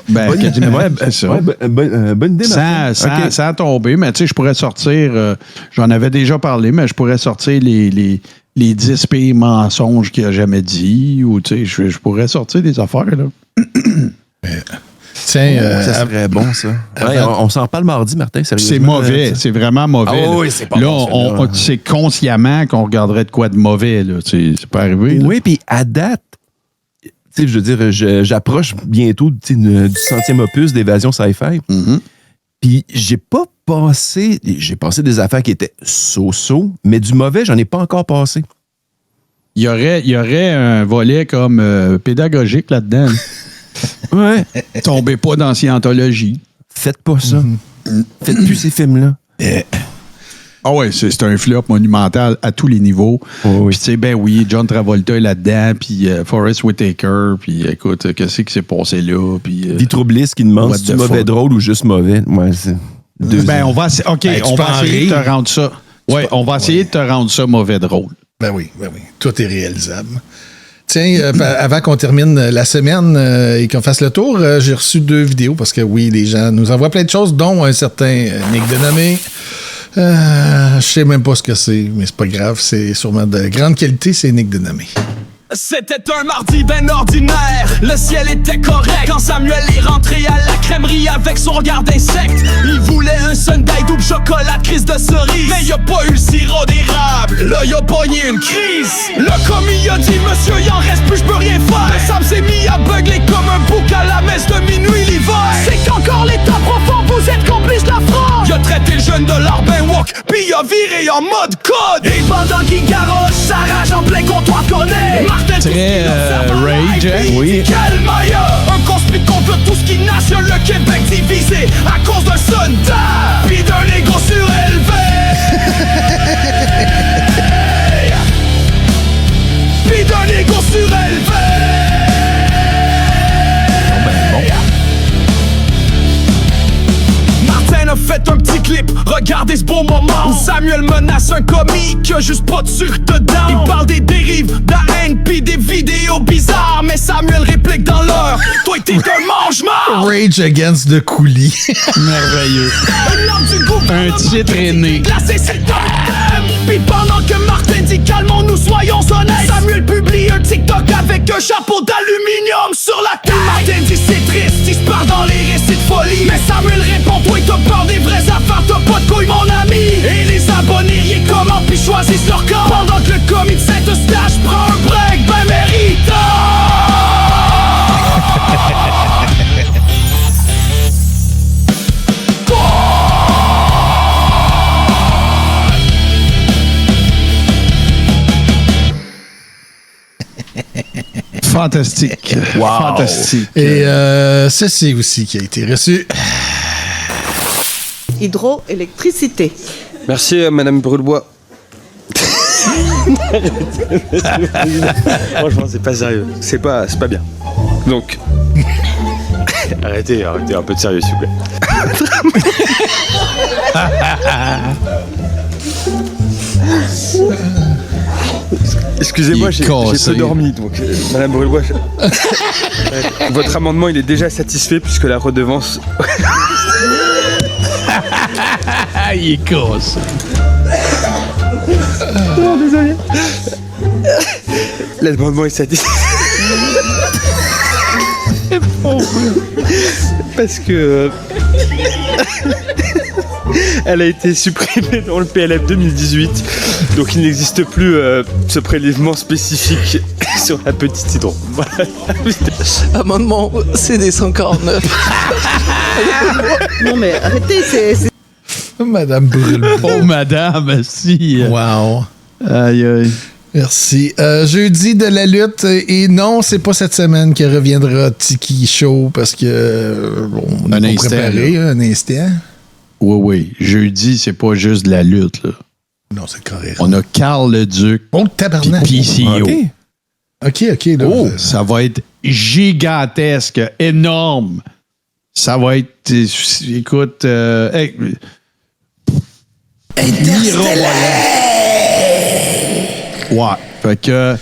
Ben, quasiment, c'est ça. Bonne idée, Ça a tombé, mais tu sais, je pourrais sortir... j'en avais déjà parlé, mais je pourrais sortir les 10 pires mensonges qu'il a jamais dit, ou tu sais, je pourrais sortir des affaires, là. Tiens, ça serait bon, ça. Ouais, on s'en reparle mardi, Martin. C'est mauvais. C'est vraiment mauvais. Ah oui, c'est pas là, bon, c'est consciemment qu'on regarderait de quoi de mauvais. Là. C'est pas arrivé. Oui, puis à date, je veux dire, j'approche bientôt du 100e opus d'Évasion Sci-Fi. Mm-hmm. Puis j'ai passé des affaires qui étaient so-so, mais du mauvais, j'en ai pas encore passé. Il y aurait un volet comme pédagogique là-dedans. Ouais. Tombez pas dans Scientologie. Faites pas ça. Faites plus ces films-là. Ah ouais, c'est un flop monumental à tous les niveaux. Oh, puis tu sais, ben oui, John Travolta est là-dedans, puis Forrest Whitaker, puis écoute, qu'est-ce qui s'est passé là? Puis Vitro Bliss qui demande si c'est mauvais drôle ou juste mauvais. Ouais, c'est on va essayer de te rendre ça. Ouais, on va essayer de te rendre ça mauvais drôle. Ben oui. Tout est réalisable. Tiens, avant qu'on termine la semaine et qu'on fasse le tour, j'ai reçu 2 vidéos parce que oui, les gens nous envoient plein de choses, dont un certain Nick Denomé. Je sais même pas ce que c'est, mais c'est pas grave, c'est sûrement de grande qualité, c'est Nick Denomé. C'était un mardi ben ordinaire, le ciel était correct quand Samuel est rentré à la crèmerie avec son regard d'insecte. Il voulait un sundae double chocolat, crise de cerise, mais il a pas eu le sirop d'érable. Là il a pogné une crise. Le commis a dit monsieur il en reste plus, je peux rien faire. Le Sam s'est mis à beugler comme un bouc à la messe de minuit l'hiver. C'est qu'encore l'état profond, vous êtes complice de la fraude. Il a traité le jeune de l'Arbin Walk, puis il a viré en mode code. Et pendant qu'il garoche sa rage en plein comptoir connaît. Très rage, hein? Oui. Un conspire contre tout ce qui nationale le Québec divisé à cause d'un sundae puis d'un égo surélevé. Puis d'un égo surélevé. Martin a fait un petit clip, regardez ce beau moment où Samuel menace un commis qui a juste pas de sucre dedans. Il parle des dérives, de la haine pis des vidéos bizarres, mais Samuel réplique dans l'heure, toi t'es un mange-mort. Rage Against the Coulis. Merveilleux. Un titre aîné. Glacé c'est le thème. Pis pendant que Martin dit calmons-nous, soyons honnêtes, Samuel publie un TikTok avec un chapeau d'aluminium sur la tête. Martin dit c'est triste, il se part dans les récits de folie, mais Samuel répond toi t'as peur des vraies affaires, t'as pas de couilles mon ami. Et les abonnés y commentent puis choisissent leur camp, pendant que le commis de Saint-Eustache prend un break ben méritant. Fantastique. Wow. Fantastique. Et ceci aussi qui a été reçu. Hydroélectricité. Merci, Madame Brûlebois. Franchement, c'est pas sérieux. C'est pas bien. Donc, arrêtez un peu de sérieux, s'il vous plaît. Excusez-moi, j'ai peu dormi, donc Madame Brûlebois, votre amendement il est déjà satisfait puisque la redevance. Il est casse. Non, désolé. L'amendement est satisfait. Parce que elle a été supprimée dans le PLF 2018, donc il n'existe plus ce prélèvement spécifique sur la petite hydro. Voilà. Amendement CD 149. Non mais arrêtez, c'est... Madame Brûle. Oh madame, si. Wow. Aïe aïe. Merci. Jeudi de la lutte. Et non, c'est pas cette semaine que reviendra Tiki Show parce que on a préparé un instant. Oui. Jeudi, c'est pas juste de la lutte, là. Non, c'est correct. On a Carl Leduc. Oh, tabarnak. Puis PCO. OK. Là, ça va être gigantesque, énorme. Ça va être... écoute... Ouais. Fait que...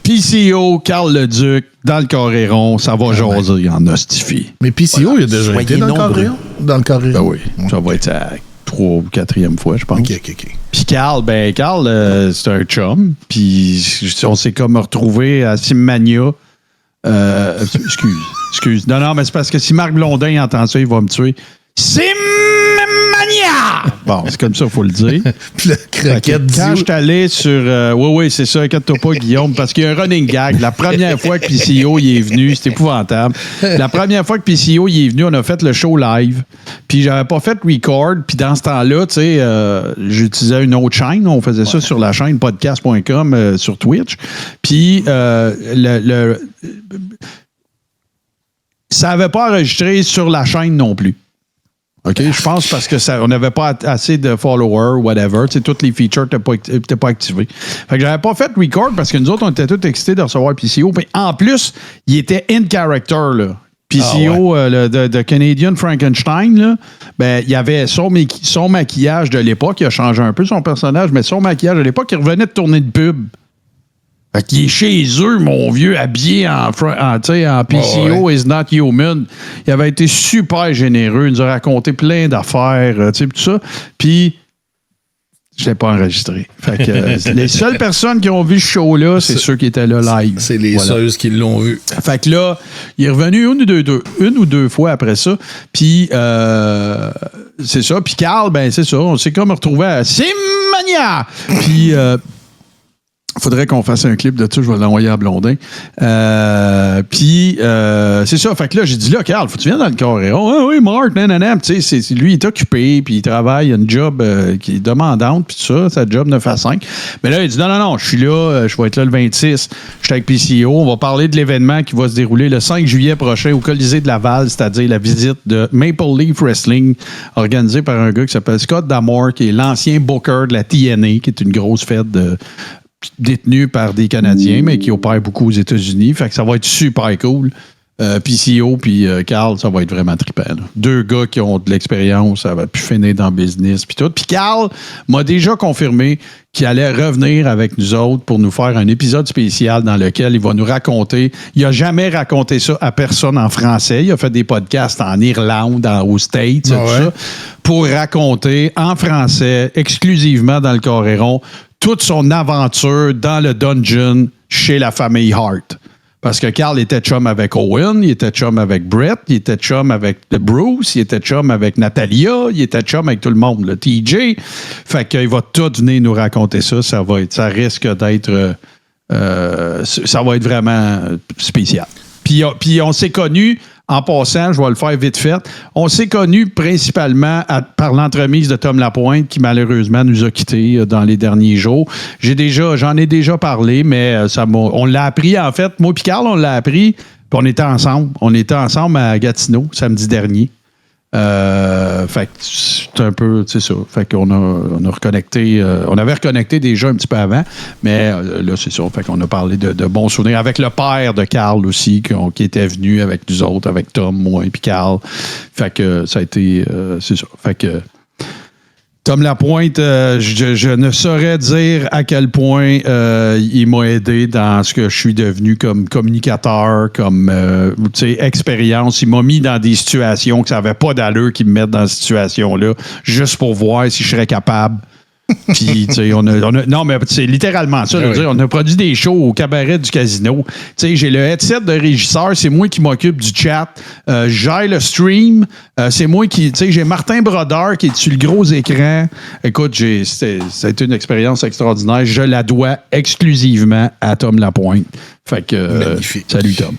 PCO, Carl Leduc, dans le Coréron, ça va jaser en hostifie. Mais PCO, il a déjà été dans le Coréron? Dans le Coréron? Ben oui, ça va être la 3e ou 4e fois, je pense. OK. Puis Carl, c'est un chum. Puis on s'est comme retrouvé à Simmania. Excuse. Non, mais c'est parce que si Marc Blondin entend ça, il va me tuer. Simmania! Bon, c'est comme ça, il faut le dire. Puis le croquette quand je suis allé sur... oui, c'est ça, inquiète-toi pas, Guillaume, parce qu'il y a un running gag. La première fois que PCO il est venu, c'était épouvantable. La première fois que PCO il est venu, on a fait le show live. Puis j'avais pas fait record. Puis dans ce temps-là, tu sais, j'utilisais une autre chaîne. On faisait ça sur la chaîne podcast.com sur Twitch. Puis ça n'avait pas enregistré sur la chaîne non plus. OK? Je pense parce que on n'avait pas assez de followers, whatever. Tu sais, toutes les features n'étaient pas activées. Fait que j'avais pas fait record parce que nous autres, on était tous excités de recevoir PCO. Mais en plus, il était in character, là. PCO, de Canadian Frankenstein, là, ben, il y avait son maquillage de l'époque. Il a changé un peu son personnage, mais son maquillage de l'époque, il revenait de tourner de pub. Fait qu'il est chez eux, mon vieux, habillé en PCO is not human. Il avait été super généreux. Il nous a raconté plein d'affaires, tout ça. Puis, je ne l'ai pas enregistré. Fait que les seules personnes qui ont vu ce show-là, c'est ceux qui étaient là live. C'est les seuls qui l'ont vu. Fait que là, il est revenu une ou deux fois après ça. Puis, c'est ça. Puis Carl, ben c'est ça. On s'est comme retrouvé à Simmania. Puis... faudrait qu'on fasse un clip de ça, je vais l'envoyer à Blondin. Puis, c'est ça. Fait que là, j'ai dit, là, Carl, faut que tu viennes dans le Coréron. Ah oui, Marc, nanana. Tu sais, lui, il est occupé, puis il travaille, il a une job qui est demandante, puis tout ça, sa job 9 à 5. Mais là, il dit, non, je suis là, je vais être là le 26. Je suis avec PCO. On va parler de l'événement qui va se dérouler le 5 juillet prochain au Colisée de Laval, c'est-à-dire la visite de Maple Leaf Wrestling, organisée par un gars qui s'appelle Scott D'Amore, qui est l'ancien booker de la TNA, qui est une grosse fête détenu par des Canadiens, mais qui opèrent beaucoup aux États-Unis. Fait que ça va être super cool. PCO puis Carl, ça va être vraiment trippant. Là. Deux gars qui ont de l'expérience, ça va plus finir dans le business puis tout. Puis Carl m'a déjà confirmé qu'il allait revenir avec nous autres pour nous faire un épisode spécial dans lequel il va nous raconter. Il n'a jamais raconté ça à personne en français. Il a fait des podcasts en Irlande, aux States, tout ça, pour raconter en français, exclusivement dans le Coréron, toute son aventure dans le dungeon chez la famille Hart. Parce que Carl était chum avec Owen, il était chum avec Brett, il était chum avec Bruce, il était chum avec Natalia, il était chum avec tout le monde, le TJ. Fait qu'il va tout venir nous raconter ça. Ça risque d'être... ça va être vraiment spécial. Puis on s'est connus, en passant, je vais le faire vite fait, on s'est connus principalement par l'entremise de Tom Lapointe, qui malheureusement nous a quittés dans les derniers jours. J'en ai déjà parlé, mais on l'a appris, en fait. Moi et Carl, on l'a appris, puis on était ensemble. On était ensemble à Gatineau, samedi dernier. Fait que c'est un peu, c'est ça. Fait qu'on a reconnecté. On avait reconnecté déjà un petit peu avant, mais là, c'est ça. Fait qu'on a parlé de bons souvenirs avec le père de Carl aussi, qui était venu avec nous autres, avec Tom, moi et puis Carl. Fait que ça a été, c'est ça. Fait que Tom Lapointe, je ne saurais dire à quel point il m'a aidé dans ce que je suis devenu comme communicateur, comme expérience. Il m'a mis dans des situations que ça n'avait pas d'allure qu'il me mette dans ces situations-là, juste pour voir si je serais capable. Puis, tu sais, non, mais c'est littéralement ça. Oui. On a produit des shows au cabaret du Casino. Tu sais, j'ai le headset de régisseur, c'est moi qui m'occupe du chat. Je gère le stream. C'est moi qui, tu sais, j'ai Martin Brodeur qui est sur le gros écran. Écoute, c'était une expérience extraordinaire. Je la dois exclusivement à Tom Lapointe. Fait que, salut Tom.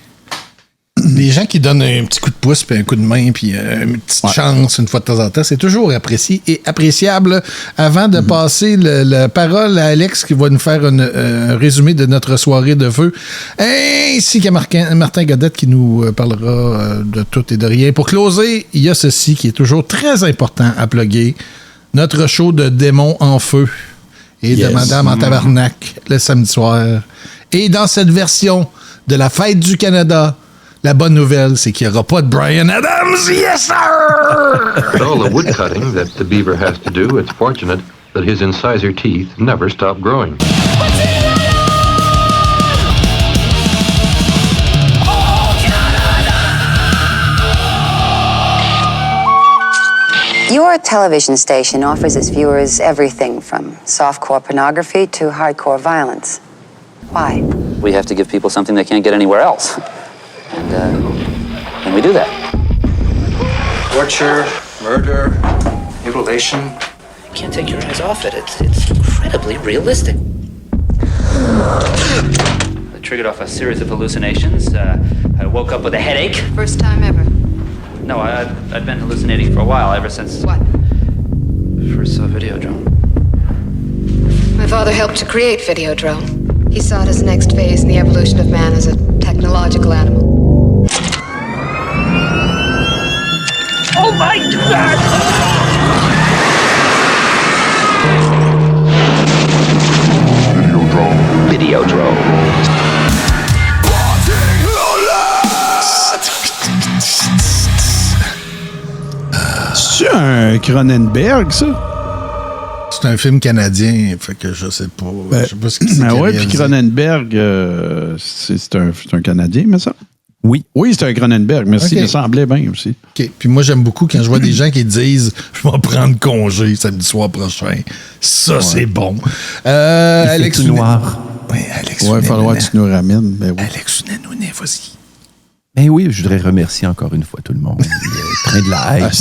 Les gens qui donnent un petit coup de pouce, puis un coup de main, puis une petite chance une fois de temps en temps, c'est toujours apprécié et appréciable. Avant de passer la parole à Alex qui va nous faire un résumé de notre soirée de feu, ainsi qu'à Martin Godette qui nous parlera de tout et de rien. Pour closer, il y a ceci qui est toujours très important à plugger. Notre show de démons en feu et de Madame en tabarnak le samedi soir. Et dans cette version de la Fête du Canada, la bonne nouvelle, c'est qu'il n'y aura pas de Bryan Adams. Yes, sir! With all the wood cutting that the beaver has to do, it's fortunate that his incisor teeth never stop growing. Your television station offers its viewers everything from softcore pornography to hardcore violence. Why? We have to give people something they can't get anywhere else. And we do that. Torture, murder, mutilation. You can't take your eyes off it. It's incredibly realistic. I triggered off a series of hallucinations. I woke up with a headache. First time ever. No, I'd been hallucinating for a while, ever since... What? First saw Videodrome. My father helped to create Videodrome. He saw it as the next phase in the evolution of man as a technological animal. Oh my God! Videodrome. C'est un Cronenberg, ça? C'est un film canadien, fait que je sais pas. Je sais pas ce que c'est. Ben oui, puis Cronenberg, c'est un Canadien, mais ça? Oui. Oui, c'est un Cronenberg. Merci, Okay. il me semblait bien aussi. OK. Puis moi, j'aime beaucoup quand je vois des gens qui disent « Je vais prendre congé samedi soir prochain. » Ça, c'est bon. Alex Noir. Oui, Alex il va falloir que tu nous ramènes. Ben oui. Alex Nenounet, vas-y. Ben oui, je voudrais remercier encore une fois tout le monde. Le train de la hype.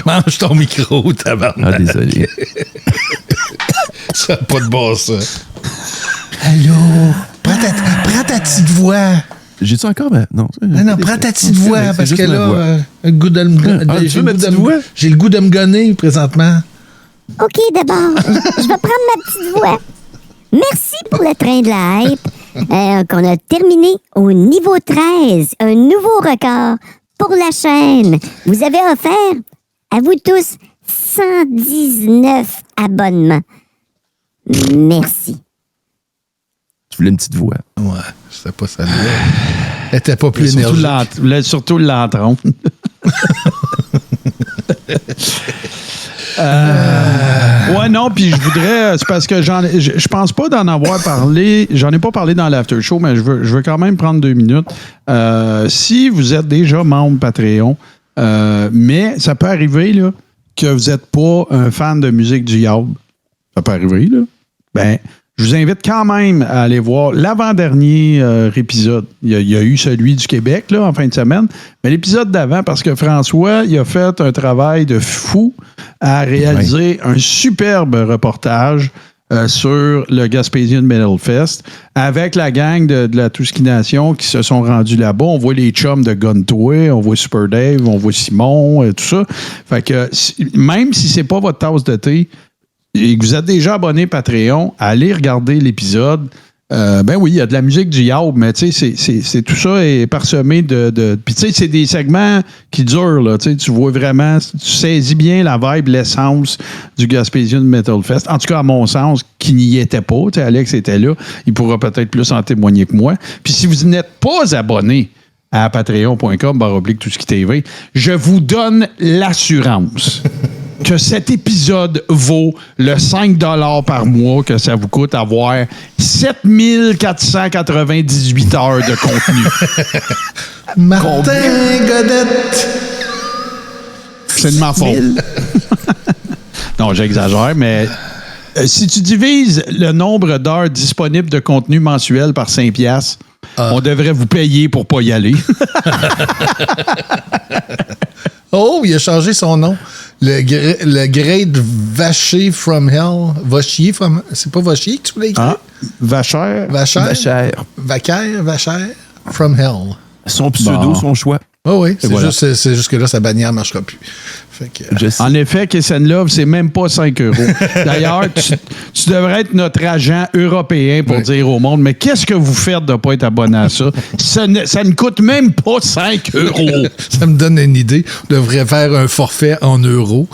Mange ton micro, tabarnak. Ah, désolé. Ça n'a pas de bon sens. Allô? Prends ta petite voix. J'ai-tu encore? Non, prends ta petite voix, parce que là, j'ai le goût de me gonner présentement. OK, d'abord, je vais prendre ma petite voix. Merci pour le train de la hype qu'on a terminé au niveau 13, un nouveau record pour la chaîne. Vous avez offert, à vous tous, 119 abonnements. Merci. Tu voulais une petite voix. Ouais, je sais pas ça. Elle était pas plus énergique. Surtout l'entron. Ouais, non, puis je voudrais... C'est parce que je pense pas d'en avoir parlé. J'en ai pas parlé dans l'after show, mais je veux quand même prendre 2 minutes. Si vous êtes déjà membre Patreon, mais ça peut arriver là, que vous n'êtes pas un fan de musique du diable. Ça peut arriver, là. Ben, je vous invite quand même à aller voir l'avant-dernier épisode. Il y a eu celui du Québec, là, en fin de semaine. Mais l'épisode d'avant, parce que François, il a fait un travail de fou à réaliser un superbe reportage sur le Gaspésian Metal Fest avec la gang de la Tousquination qui se sont rendus là-bas. On voit les chums de Guntoy, on voit Super Dave, on voit Simon, tout ça. Fait que même si c'est pas votre tasse de thé, et que vous êtes déjà abonné Patreon, allez regarder l'épisode. Ben oui, il y a de la musique du Yaoub, mais tu sais, c'est tout ça est parsemé de puis tu sais, c'est des segments qui durent, là. Tu vois vraiment, tu saisis bien la vibe, l'essence du Gaspésian Metal Fest. En tout cas, à mon sens, qui n'y était pas. Tu sais, Alex était là. Il pourra peut-être plus en témoigner que moi. Puis si vous n'êtes pas abonné à patreon.com/TousqueTV, je vous donne l'assurance que cet épisode vaut le 5 $ par mois que ça vous coûte avoir 7498 heures de contenu. Martin Godette. C'est de ma faute. Non, j'exagère, mais si tu divises le nombre d'heures disponibles de contenu mensuel par 5 $, on devrait vous payer pour pas y aller. Oh, il a changé son nom. Le Great Vacher from Hell. Vachier from... C'est pas Vachier que tu voulais écrire? Vacher from Hell. Son pseudo, son choix. Oh oui, c'est juste que là, sa bannière ne marchera plus. Fait que, en effet, Kiss and Love, c'est même pas 5 €. D'ailleurs, tu devrais être notre agent européen pour dire au monde, mais qu'est-ce que vous faites de ne pas être abonné à ça? Ça ne coûte même pas 5 €. Ça me donne une idée. On devrait faire un forfait en euros.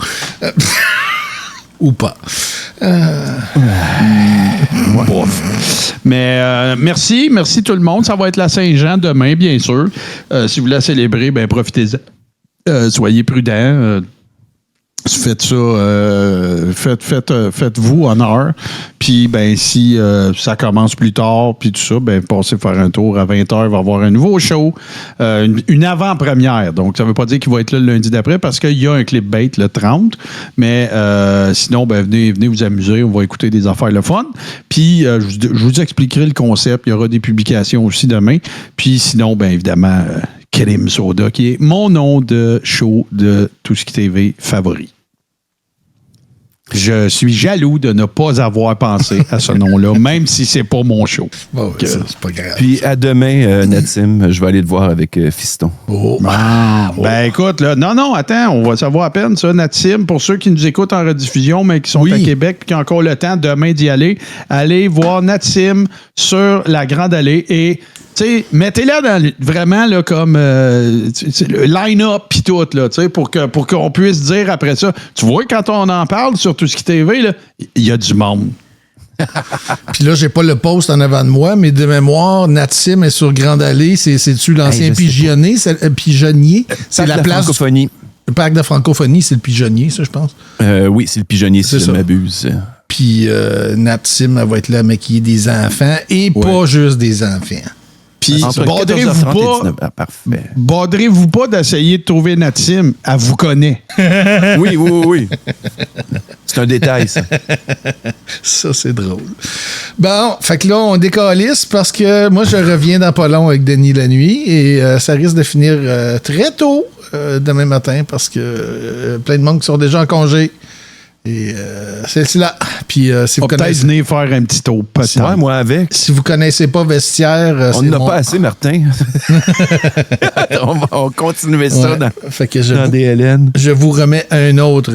Ou pas. Mais merci tout le monde. Ça va être la Saint-Jean demain, bien sûr. Si vous la célébrez, ben profitez-en. Soyez prudents. Faites ça, faites-vous honneur. Puis, ben, si ça commence plus tard, puis tout ça, ben, passez faire un tour. À 20h, il va y avoir un nouveau show, une avant-première. Donc, ça ne veut pas dire qu'il va être là le lundi d'après parce qu'il y a un clipbait le 30. Mais sinon, ben, venez vous amuser. On va écouter des affaires le fun. Puis, je vous expliquerai le concept. Il y aura des publications aussi demain. Puis, sinon, ben, évidemment, Kerim Soda, qui est mon nom de show de Tout ce qui TV favori. Je suis jaloux de ne pas avoir pensé à ce nom-là, même si c'est pas mon show. Bon, ça, c'est pas grave. Puis à demain, Natsim, je vais aller te voir avec Fiston. Ben écoute, là, non, attends, on va savoir à peine ça, Natsim, pour ceux qui nous écoutent en rediffusion, mais qui sont à Québec et qui ont encore le temps demain d'y aller, allez voir Natsim sur la Grande Allée et mettez-la vraiment là, comme le line-up pis tout, là, pour qu'on puisse dire après ça. Tu vois, quand on en parle sur Tout ce qui TV, il y a du monde. Puis là, j'ai pas le post en avant de moi, mais de mémoire, Natsim est sur Grande Allée. C'est-tu l'ancien pigeonnier? C'est la place. Francophonie. Le parc de francophonie, c'est le pigeonnier, ça, je pense. Oui, c'est le pigeonnier, si je m'abuse. Puis Natsim, elle va être là à maquiller des enfants et pas juste des enfants. Puis, badrez-vous pas d'essayer de trouver Natsim. Elle vous connaît. Oui. C'est un détail, ça. Ça, c'est drôle. Bon, fait que là, on décalisse parce que moi, je reviens dans pas long avec Denis la nuit et ça risque de finir très tôt demain matin parce que plein de monde qui sont déjà en congé. Et c'est là. Puis si vous connaissez, peut-être venir faire un petit tour. Ouais, moi avec. Si vous connaissez pas Vestiaire, on n'a pas assez, Martin. on va continuer ça dans DLN. Je vous remets un autre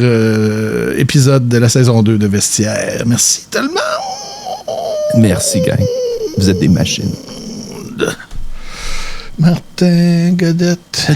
épisode de la saison 2 de Vestiaire. Merci tellement. Merci, gang. Vous êtes des machines. Martin Godette.